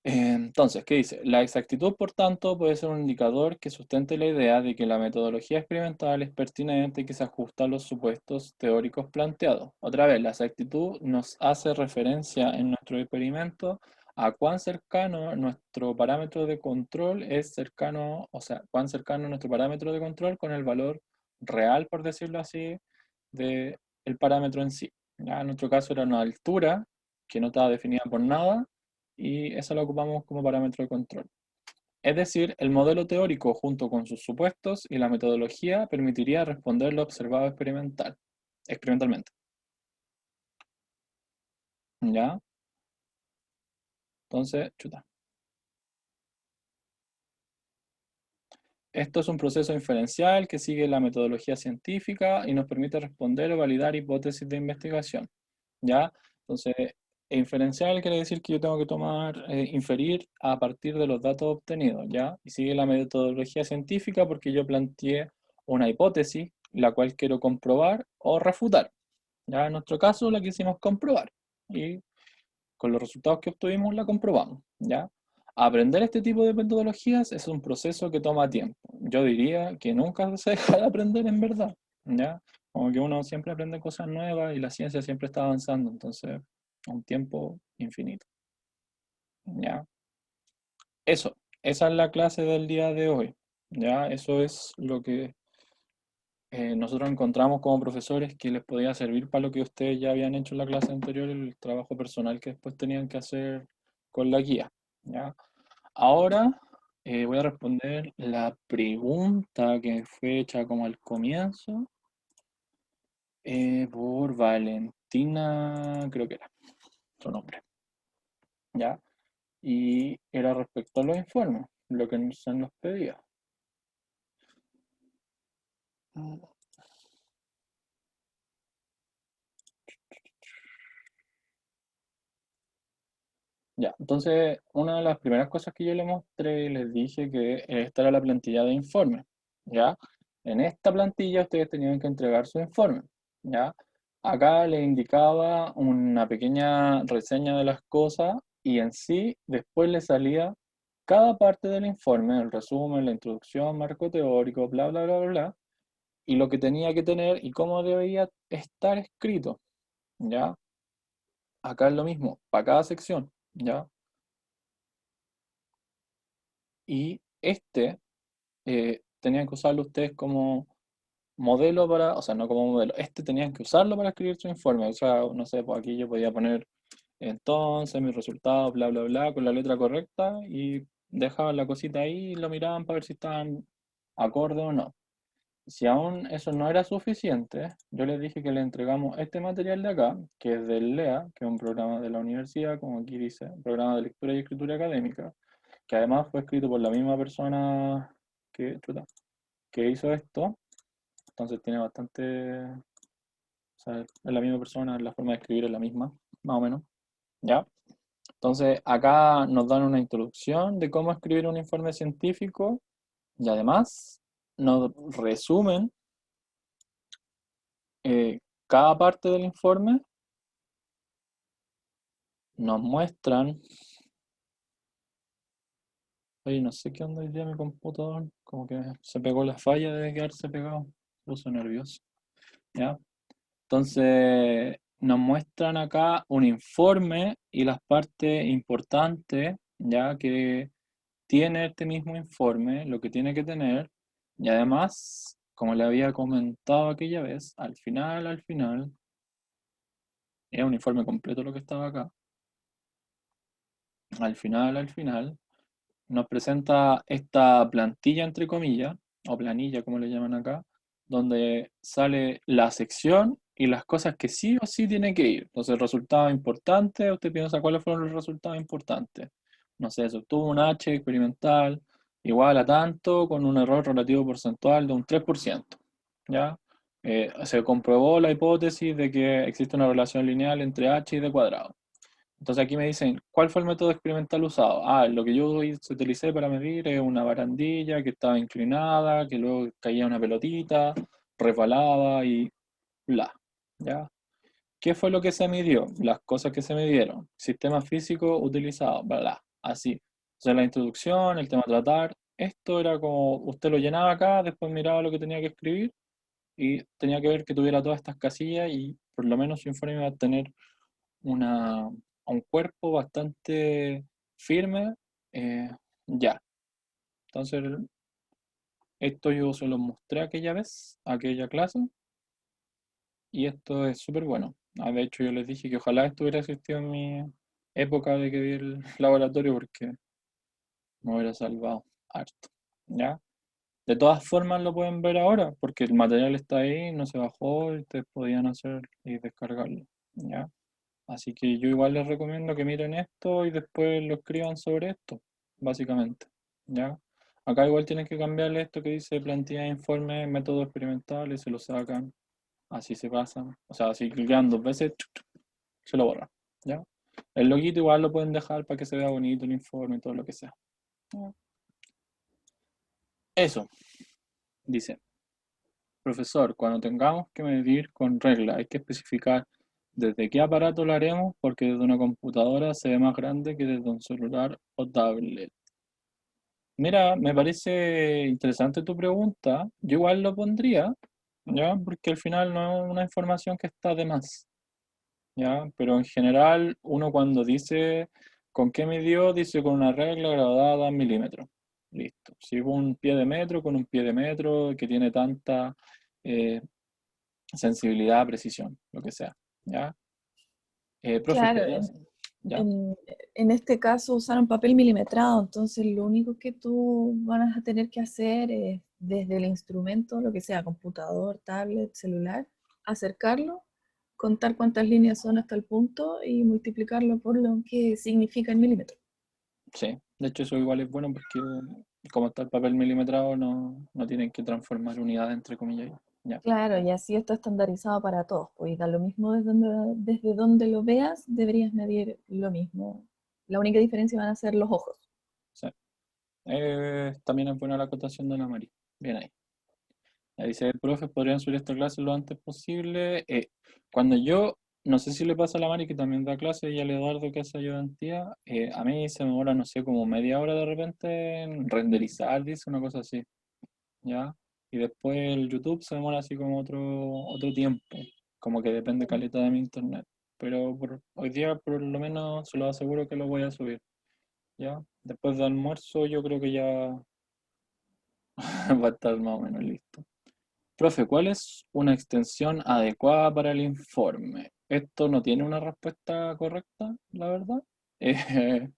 Entonces, ¿qué dice? La exactitud, por tanto, puede ser un indicador que sustente la idea de que la metodología experimental es pertinente y que se ajusta a los supuestos teóricos planteados. Otra vez, la exactitud nos hace referencia en nuestro experimento a cuán cercano nuestro parámetro de control es cercano, o sea, cuán cercano nuestro parámetro de control con el valor real, por decirlo así, del parámetro en sí. ¿Ya? En nuestro caso era una altura que no estaba definida por nada y eso lo ocupamos como parámetro de control. Es decir, el modelo teórico junto con sus supuestos y la metodología permitiría responder lo observado experimentalmente. ¿Ya? Entonces, chuta. Esto es un proceso inferencial que sigue la metodología científica y nos permite responder o validar hipótesis de investigación. ¿Ya? Entonces, inferencial quiere decir que yo tengo que inferir a partir de los datos obtenidos, ¿ya? Y sigue la metodología científica porque yo planteé una hipótesis, la cual quiero comprobar o refutar. ¿Ya? En nuestro caso la quisimos comprobar y con los resultados que obtuvimos la comprobamos, ¿ya? Aprender este tipo de metodologías es un proceso que toma tiempo. Yo diría que nunca se deja de aprender en verdad, ¿ya? Como que uno siempre aprende cosas nuevas y la ciencia siempre está avanzando, entonces, un tiempo infinito, ¿ya? Eso, esa es la clase del día de hoy, ¿ya? Eso es lo que nosotros encontramos como profesores que les podía servir para lo que ustedes ya habían hecho en la clase anterior, el trabajo personal que después tenían que hacer con la guía, ¿ya? Ahora voy a responder la pregunta que fue hecha como al comienzo por Valentina, creo que era su nombre, ¿ya? Y era respecto a los informes, lo que se nos pedía. Ya, entonces una de las primeras cosas que yo les mostré y les dije que esta era la plantilla de informe, ¿ya? En esta plantilla ustedes tenían que entregar su informe, ¿ya? Acá les indicaba una pequeña reseña de las cosas y en sí después les salía cada parte del informe, el resumen, la introducción, marco teórico, bla, bla, bla, bla, bla, y lo que tenía que tener y cómo debía estar escrito, ¿ya? Acá es lo mismo, para cada sección, ¿ya? Y tenían que usarlo ustedes como modelo para, o sea, no como modelo, tenían que usarlo para escribir su informe. O sea, no sé, pues aquí yo podía poner entonces mis resultados, bla, bla, bla, con la letra correcta y dejaban la cosita ahí y lo miraban para ver si estaban acorde o no. Si aún eso no era suficiente, yo les dije que le entregamos este material de acá, que es del LEA, que es un programa de la universidad, como aquí dice, un programa de lectura y escritura académica, que además fue escrito por la misma persona que hizo esto, entonces tiene bastante, o sea, es la misma persona, la forma de escribir es la misma, más o menos, ¿ya? Entonces acá nos dan una introducción de cómo escribir un informe científico y además nos resumen cada parte del informe, nos muestran, oye, no sé qué onda hoy día mi computador, como que se pegó la falla de quedarse pegado, me puso nervioso, ¿ya? Entonces, nos muestran acá un informe y las partes importantes, ya que tiene este mismo informe, lo que tiene que tener, y además, como le había comentado aquella vez, al final, es un informe completo lo que estaba acá, al final, nos presenta esta plantilla, entre comillas, o planilla, como le llaman acá, donde sale la sección y las cosas que sí o sí tiene que ir. Entonces, resultados importantes, usted piensa cuáles fueron los resultados importantes. No sé, se obtuvo un H experimental igual a tanto con un error relativo porcentual de un 3%. ¿Ya? Se comprobó la hipótesis de que existe una relación lineal entre H y D cuadrado. Entonces aquí me dicen, ¿cuál fue el método experimental usado? Ah, lo que yo utilicé para medir es una barandilla que estaba inclinada, que luego caía una pelotita, resbalaba y bla. ¿Ya? ¿Qué fue lo que se midió? Las cosas que se midieron. Sistema físico utilizado, bla, bla. Así. O sea, la introducción, el tema a tratar. Esto era como, usted lo llenaba acá, después miraba lo que tenía que escribir y tenía que ver que tuviera todas estas casillas y por lo menos su informe iba a tener un cuerpo bastante firme. Ya. Entonces, esto yo se lo mostré aquella vez, aquella clase, y esto es súper bueno. Ah, de hecho, yo les dije que ojalá esto hubiera existido en mi época de que vi el laboratorio porque me hubiera salvado harto. ¿Ya? De todas formas lo pueden ver ahora porque el material está ahí, no se bajó y ustedes podían hacer y descargarlo. ¿Ya? Así que yo igual les recomiendo que miren esto y después lo escriban sobre esto, básicamente. ¿Ya? Acá igual tienen que cambiarle esto que dice plantilla de informe, método experimental y se lo sacan. Así se pasan. O sea, si clican 2 veces, se lo borran. ¿Ya? El loguito igual lo pueden dejar para que se vea bonito el informe y todo lo que sea. ¿Ya? Eso, dice. Profesor, cuando tengamos que medir con regla, hay que especificar desde qué aparato lo haremos, porque desde una computadora se ve más grande que desde un celular o tablet. Mira, me parece interesante tu pregunta. Yo igual lo pondría, ¿ya? Porque al final no es una información que está de más, ¿ya? Pero en general, uno cuando dice con qué midió, dice con una regla graduada en milímetros. Listo. Si hubo un pie de metro, con un pie de metro que tiene tanta eh, sensibilidad, precisión, lo que sea. ¿Ya? Profe, Claro, ¿querías? ¿Ya? en, en este caso usaron papel milimetrado, entonces lo único que tú vas a tener que hacer es desde el instrumento, lo que sea, computador, tablet, celular, acercarlo, contar cuántas líneas son hasta el punto y multiplicarlo por lo que significa el milímetro. Sí. De hecho, eso igual es bueno porque como está el papel milimetrado, no tienen que transformar unidades entre comillas. Ya. Claro, y así está estandarizado para todos, pues da lo mismo desde donde lo veas, deberías medir lo mismo. La única diferencia van a ser los ojos. Sí. También es buena la acotación de la Mari. Bien ahí. Ya dice, profes, podrían subir esta clase lo antes posible. Cuando yo, no sé si le pasa a la Mari que también da clase y al Eduardo que hace ayudantía, a mí se me demora, no sé, como media hora de repente en renderizar, dice una cosa así. ¿Ya? Y después el YouTube se demora así como otro tiempo, como que depende caleta de mi internet. Pero hoy día por lo menos se lo aseguro que lo voy a subir, ¿ya? Después de almuerzo yo creo que ya va a estar más o menos listo. Profe, ¿cuál es una extensión adecuada para el informe? Esto no tiene una respuesta correcta, la verdad. Eh,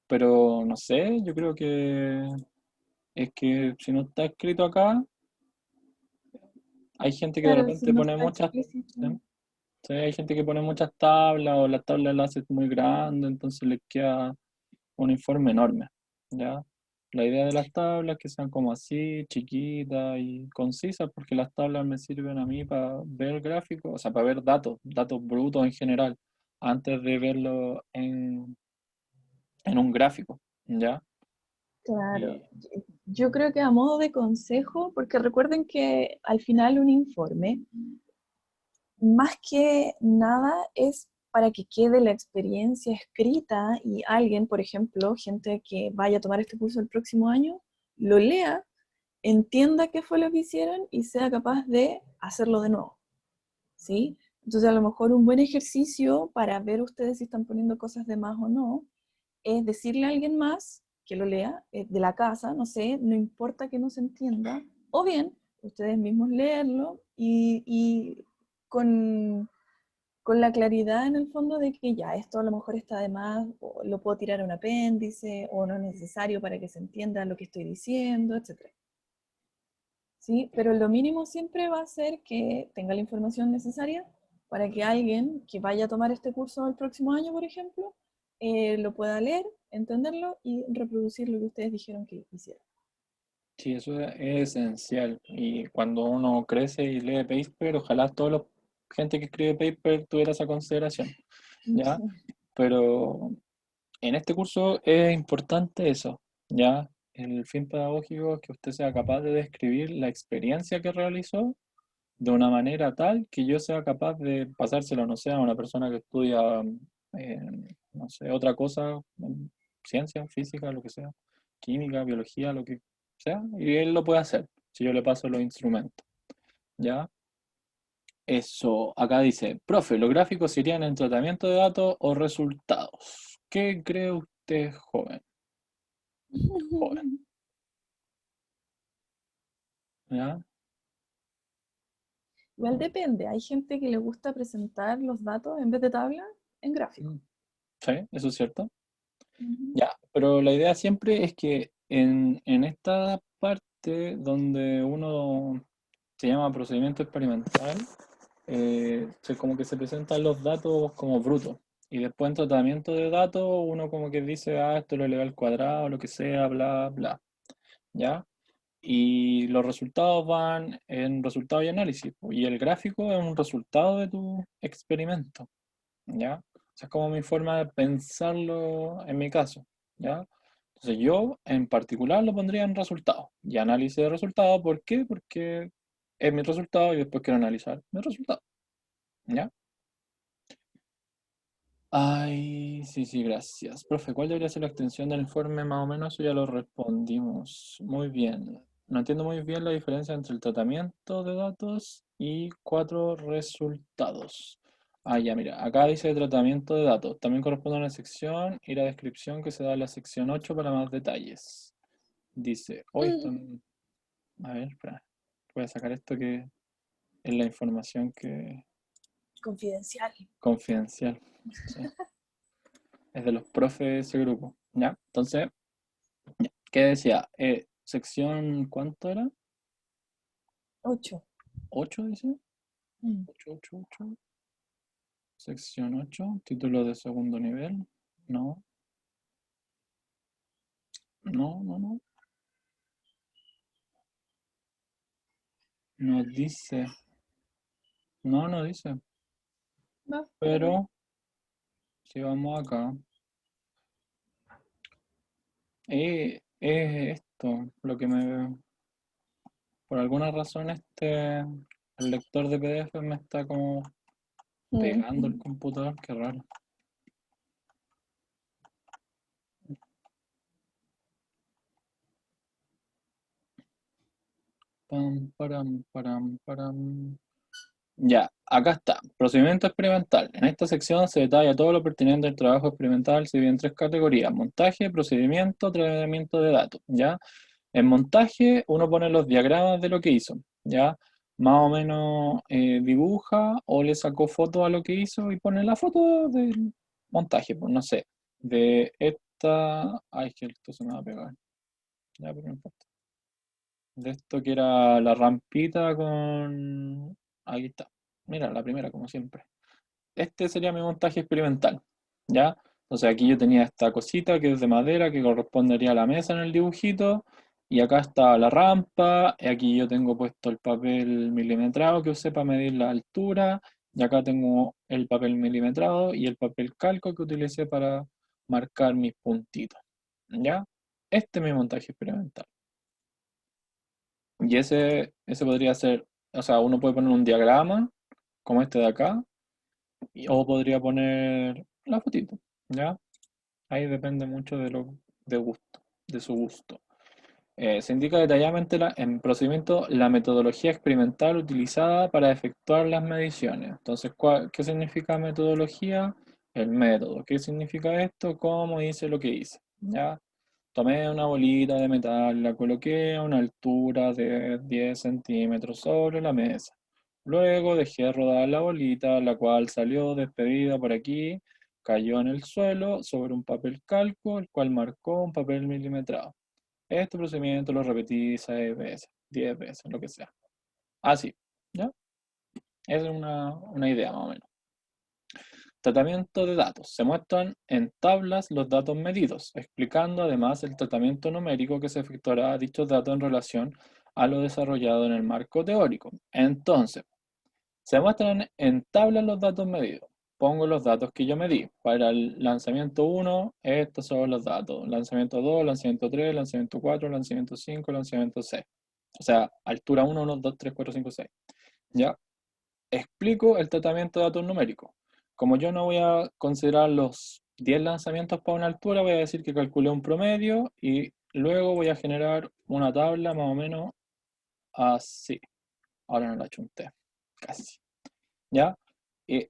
pero no sé, yo creo que es que si no está escrito acá, hay gente que de Claro, si repente no pone está muchas, explícito. ¿sí? Sí, hay gente que pone muchas tablas o las tablas las hace muy grandes, entonces les queda un informe enorme, ¿ya? La idea de las tablas es que sean como así, chiquitas y concisas, porque las tablas me sirven a mí para ver gráficos, o sea, para ver datos brutos en general, antes de verlo en un gráfico, ¿ya? Claro, Y yo creo que a modo de consejo, porque recuerden que al final un informe, más que nada, es para que quede la experiencia escrita y alguien, por ejemplo, gente que vaya a tomar este curso el próximo año, lo lea, entienda qué fue lo que hicieron y sea capaz de hacerlo de nuevo, ¿sí? Entonces a lo mejor un buen ejercicio para ver ustedes si están poniendo cosas de más o no, es decirle a alguien más que lo lea, de la casa, no sé, no importa que no se entienda, o bien ustedes mismos leerlo y con la claridad en el fondo de que ya, esto a lo mejor está de más, o lo puedo tirar a un apéndice, o no es necesario para que se entienda lo que estoy diciendo, etc. ¿sí? Pero lo mínimo siempre va a ser que tenga la información necesaria para que alguien que vaya a tomar este curso el próximo año, por ejemplo, lo pueda leer, entenderlo y reproducir lo que ustedes dijeron que hicieron. Sí, eso es esencial. Y cuando uno crece y lee paper, ojalá toda la gente que escribe paper tuviera esa consideración, ¿ya? Sí. Pero en este curso es importante eso, ¿ya? El fin pedagógico es que usted sea capaz de describir la experiencia que realizó de una manera tal que yo sea capaz de pasárselo, no sé, a una persona que estudia, eh, no sé, otra cosa, ciencia, física, lo que sea, química, biología, lo que sea, y él lo puede hacer si yo le paso los instrumentos, ¿ya? Eso, acá dice, profe, ¿los gráficos serían en tratamiento de datos o resultados? ¿Qué cree usted, joven? Joven, ¿ya? Igual depende, hay gente que le gusta presentar los datos en vez de tabla en gráfico. Sí, eso es cierto. Ujú. Ya, pero la idea siempre es que en esta parte donde uno se llama procedimiento experimental, como que se presentan los datos como brutos. Y después en tratamiento de datos uno como que dice, ah, esto lo eleva al cuadrado, lo que sea, bla, bla. ¿Ya? Y los resultados van en resultado y análisis, po, y el gráfico es un resultado de tu experimento, ¿ya? O sea, es como mi forma de pensarlo en mi caso, ¿ya? Entonces yo en particular lo pondría en resultado y análisis de resultado. ¿Por qué? Porque es mi resultado y después quiero analizar mi resultado, ¿ya? Ay, sí, sí, gracias. Profe, ¿cuál debería ser la extensión del informe? Más o menos eso ya lo respondimos. Muy bien. No entiendo muy bien la diferencia entre el tratamiento de datos y 4 resultados. Ah, ya, mira, acá dice tratamiento de datos. También corresponde a una sección y la descripción que se da en la sección 8 para más detalles. Dice, hoy están... A ver, espera. Voy a sacar esto que es la información que... Confidencial. confidencial. Sí. Es de los profes de ese grupo. ¿Ya? Entonces, ya. ¿Qué decía? Sección, ¿cuánto era? 8. ¿8 dice? 8, 8, 8. Sección 8, título de segundo nivel. No, no, no, no. No dice. No, no dice. Va, Pero, si vamos acá. Es esto lo que me... Por alguna razón el lector de PDF me está como pegando el computador. Qué raro. Pam, param, param, param. Ya, acá está. Procedimiento experimental. En esta sección se detalla todo lo pertinente al trabajo experimental, se divide en tres categorías: montaje, procedimiento, tratamiento de datos. ¿Ya? En montaje uno pone los diagramas de lo que hizo. ¿Ya? Más o menos dibuja o le sacó foto a lo que hizo y pone la foto del montaje. Pues no sé, de esta... Ay, es que esto se me va a pegar. Ya, pero no importa. De esto que era la rampita con... Aquí está. Mira, la primera, como siempre. Este sería mi montaje experimental, ¿ya? Entonces aquí yo tenía esta cosita que es de madera, que correspondería a la mesa en el dibujito, y acá está la rampa, y aquí yo tengo puesto el papel milimetrado que usé para medir la altura, y acá tengo el papel milimetrado y el papel calco que utilicé para marcar mis puntitos, ¿ya? Este es mi montaje experimental. Y ese podría ser, o sea, uno puede poner un diagrama, como este de acá, o podría poner la fotito, ¿ya? Ahí depende mucho de gusto, de su gusto. Se indica detalladamente en procedimiento la metodología experimental utilizada para efectuar las mediciones. Entonces, ¿qué significa metodología? El método. ¿Qué significa esto? ¿Cómo hice lo que hice? ¿Ya? Tomé una bolita de metal, la coloqué a una altura de 10 centímetros sobre la mesa. Luego dejé rodar la bolita, la cual salió despedida por aquí, cayó en el suelo sobre un papel calco, el cual marcó un papel milimetrado. Este procedimiento lo repetí 6 veces, 10 veces, lo que sea. Así, ¿ya? Esa es una idea más o menos. Tratamiento de datos. Se muestran en tablas los datos medidos, explicando además el tratamiento numérico que se efectuará a dichos datos en relación a lo desarrollado en el marco teórico. Entonces, se muestran en tablas los datos medidos. Pongo los datos que yo medí. Para el lanzamiento 1, estos son los datos. Lanzamiento 2, lanzamiento 3, lanzamiento 4, lanzamiento 5, lanzamiento 6. O sea, altura 1, 1, 2, 3, 4, 5, 6. ¿Ya? Explico el tratamiento de datos numéricos. Como yo no voy a considerar los 10 lanzamientos para una altura, voy a decir que calculé un promedio y luego voy a generar una tabla más o menos así. Ahora no la chunté, casi. ¿Ya? Y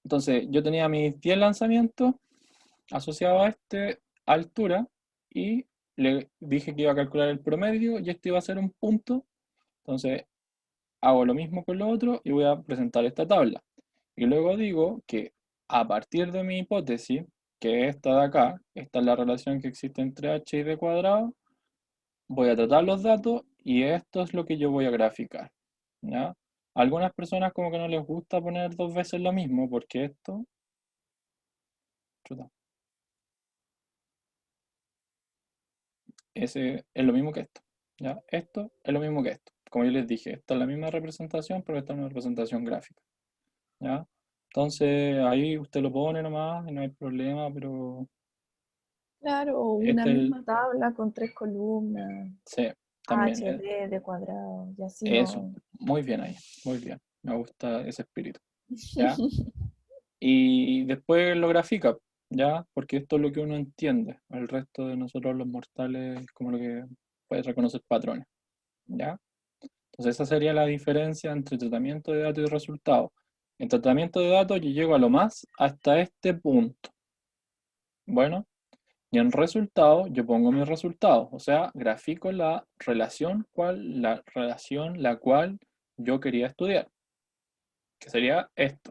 entonces yo tenía mis 10 lanzamientos asociados a esta altura y le dije que iba a calcular el promedio y esto iba a ser un punto. Entonces hago lo mismo con lo otro y voy a presentar esta tabla. Y luego digo que a partir de mi hipótesis, que esta de acá, esta es la relación que existe entre h y b cuadrado, voy a tratar los datos y esto es lo que yo voy a graficar. ¿Ya? A algunas personas como que no les gusta poner 2 veces lo mismo, porque esto... chuta, ese es lo mismo que esto. ¿Ya? Esto es lo mismo que esto. Como yo les dije, esta es la misma representación, pero esta es una representación gráfica. ¿Ya? Entonces ahí usted lo pone nomás y no hay problema, pero Claro, o una este es el... misma tabla con 3 columnas, Sí, también. H, B de cuadrado, y así Eso, no. muy bien ahí, muy bien. Me gusta ese espíritu. ¿Ya? Y después lo grafica, ¿ya? Porque esto es lo que uno entiende. El resto de nosotros los mortales es como lo que puede reconocer patrones, ¿ya? Entonces esa sería la diferencia entre tratamiento de datos y resultado. En tratamiento de datos yo llego a lo más hasta este punto. Bueno, y en resultado yo pongo mis resultados, o sea, grafico la relación la cual yo quería estudiar, que sería esto.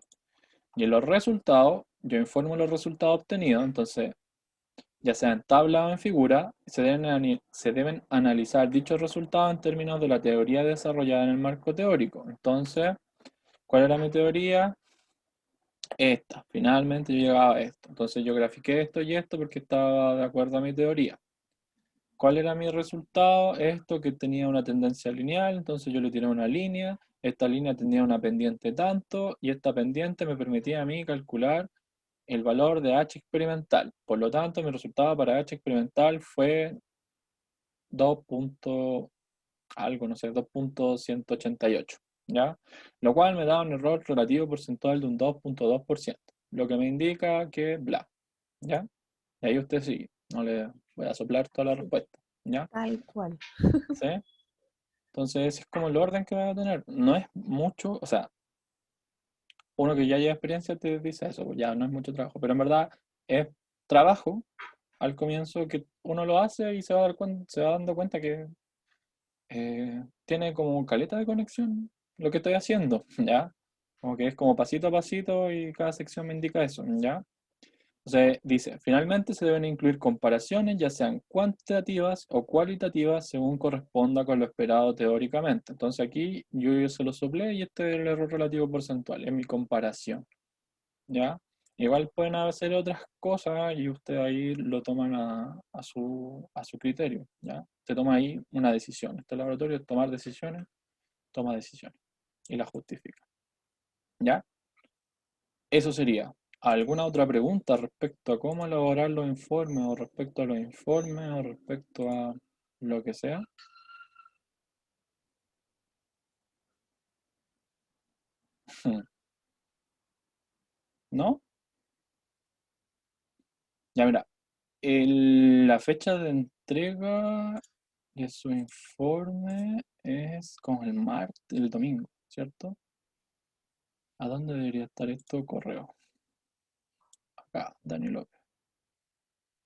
Y en los resultados, yo informo los resultados obtenidos, entonces, ya sea en tabla o en figura, se deben analizar dichos resultados en términos de la teoría desarrollada en el marco teórico. Entonces, ¿cuál era mi teoría? Esta. Finalmente yo llegaba a esto. Entonces yo grafiqué esto y esto porque estaba de acuerdo a mi teoría. ¿Cuál era mi resultado? Esto que tenía una tendencia lineal, entonces yo le tiré una línea, esta línea tenía una pendiente tanto, y esta pendiente me permitía a mí calcular el valor de h experimental. Por lo tanto, mi resultado para h experimental fue 2. Algo, no sé, 2.188, ¿ya? Lo cual me da un error relativo porcentual de un 2.2%, lo que me indica que bla, ¿ya? Y ahí usted sigue, no le voy a soplar toda la respuesta, ¿ya? Tal cual. ¿Sí? Entonces, ese es como el orden que va a tener. No es mucho, o sea, uno que ya lleva experiencia te dice eso, pues ya no es mucho trabajo, pero en verdad es trabajo al comienzo que uno lo hace y se va dando cuenta que tiene como caleta de conexión lo que estoy haciendo, ¿ya? Como que es como pasito a pasito y cada sección me indica eso, ¿ya? Entonces dice, finalmente se deben incluir comparaciones, ya sean cuantitativas o cualitativas, según corresponda con lo esperado teóricamente. Entonces aquí yo se lo soplé y este es el error relativo porcentual, es mi comparación, ¿ya? Igual pueden hacer otras cosas y usted ahí lo toman a su criterio, ¿ya? Se toma ahí una decisión. Este laboratorio es tomar decisiones, toma decisiones y las justifica, ¿ya? Eso sería. ¿Alguna otra pregunta respecto a cómo elaborar los informes o respecto a los informes o respecto a lo que sea? ¿No? Ya mira, la fecha de entrega de su informe es como el domingo, ¿cierto? ¿A dónde debería estar esto? Correo. Acá, Dani López.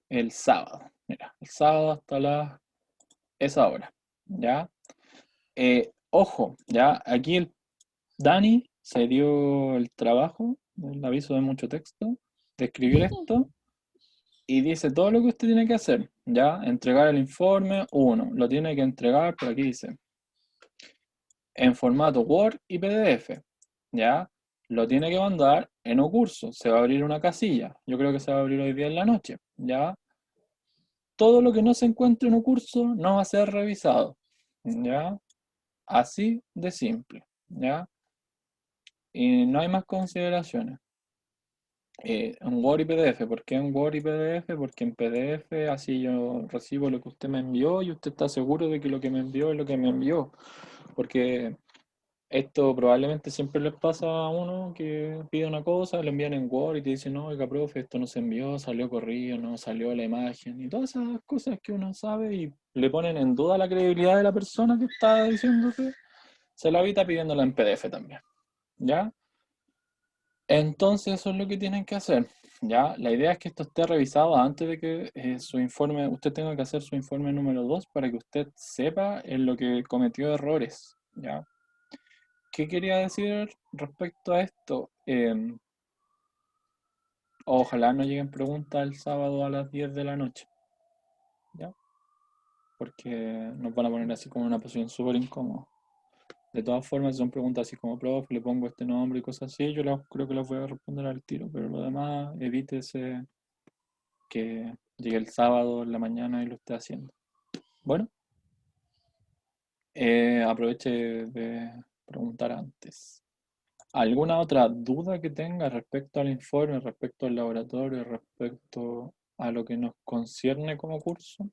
El sábado. Mira, el sábado hasta esa hora. ¿Ya? Ojo, ¿ya? Aquí el Dani se dio el trabajo, el aviso de mucho texto, de escribir esto y dice todo lo que usted tiene que hacer, ¿ya? Entregar el informe, uno, lo tiene que entregar, por aquí dice, en formato Word y PDF, ¿ya? Lo tiene que mandar en un curso, se va a abrir una casilla, yo creo que se va a abrir hoy día en la noche, ¿ya? Todo lo que no se encuentre en un curso no va a ser revisado, ¿ya? Así de simple, ¿ya? Y no hay más consideraciones. En Word y PDF. ¿Por qué en Word y PDF? Porque en PDF así yo recibo lo que usted me envió y usted está seguro de que lo que me envió es lo que me envió. Porque esto probablemente siempre les pasa a uno que pide una cosa, le envían en Word y te dicen, no, oiga, profe, esto no se envió, salió corrido, no salió la imagen. Y todas esas cosas que uno sabe y le ponen en duda la credibilidad de la persona que está diciéndose, se la evita pidiéndola en PDF también. ¿Ya? Entonces eso es lo que tienen que hacer, ¿ya? La idea es que esto esté revisado antes de que su informe, usted tenga que hacer su informe número 2 para que usted sepa en lo que cometió errores, ¿ya? ¿Qué quería decir respecto a esto? Ojalá no lleguen preguntas el sábado a las 10 de la noche, ¿ya? Porque nos van a poner así como en una posición súper incómoda. De todas formas, si son preguntas así como, profe, le pongo este nombre y cosas así, yo creo que las voy a responder al tiro, pero lo demás, evítese que llegue el sábado en la mañana y lo esté haciendo. Bueno, aproveche de preguntar antes. ¿Alguna otra duda que tenga respecto al informe, respecto al laboratorio, respecto a lo que nos concierne como curso?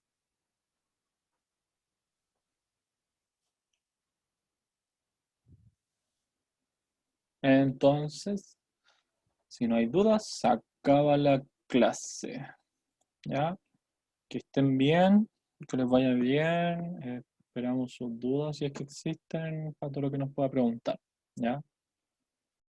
Entonces, si no hay dudas, se acaba la clase. ¿Ya? Que estén bien, que les vaya bien. Esperamos sus dudas si es que existen para todo lo que nos pueda preguntar. ¿Ya?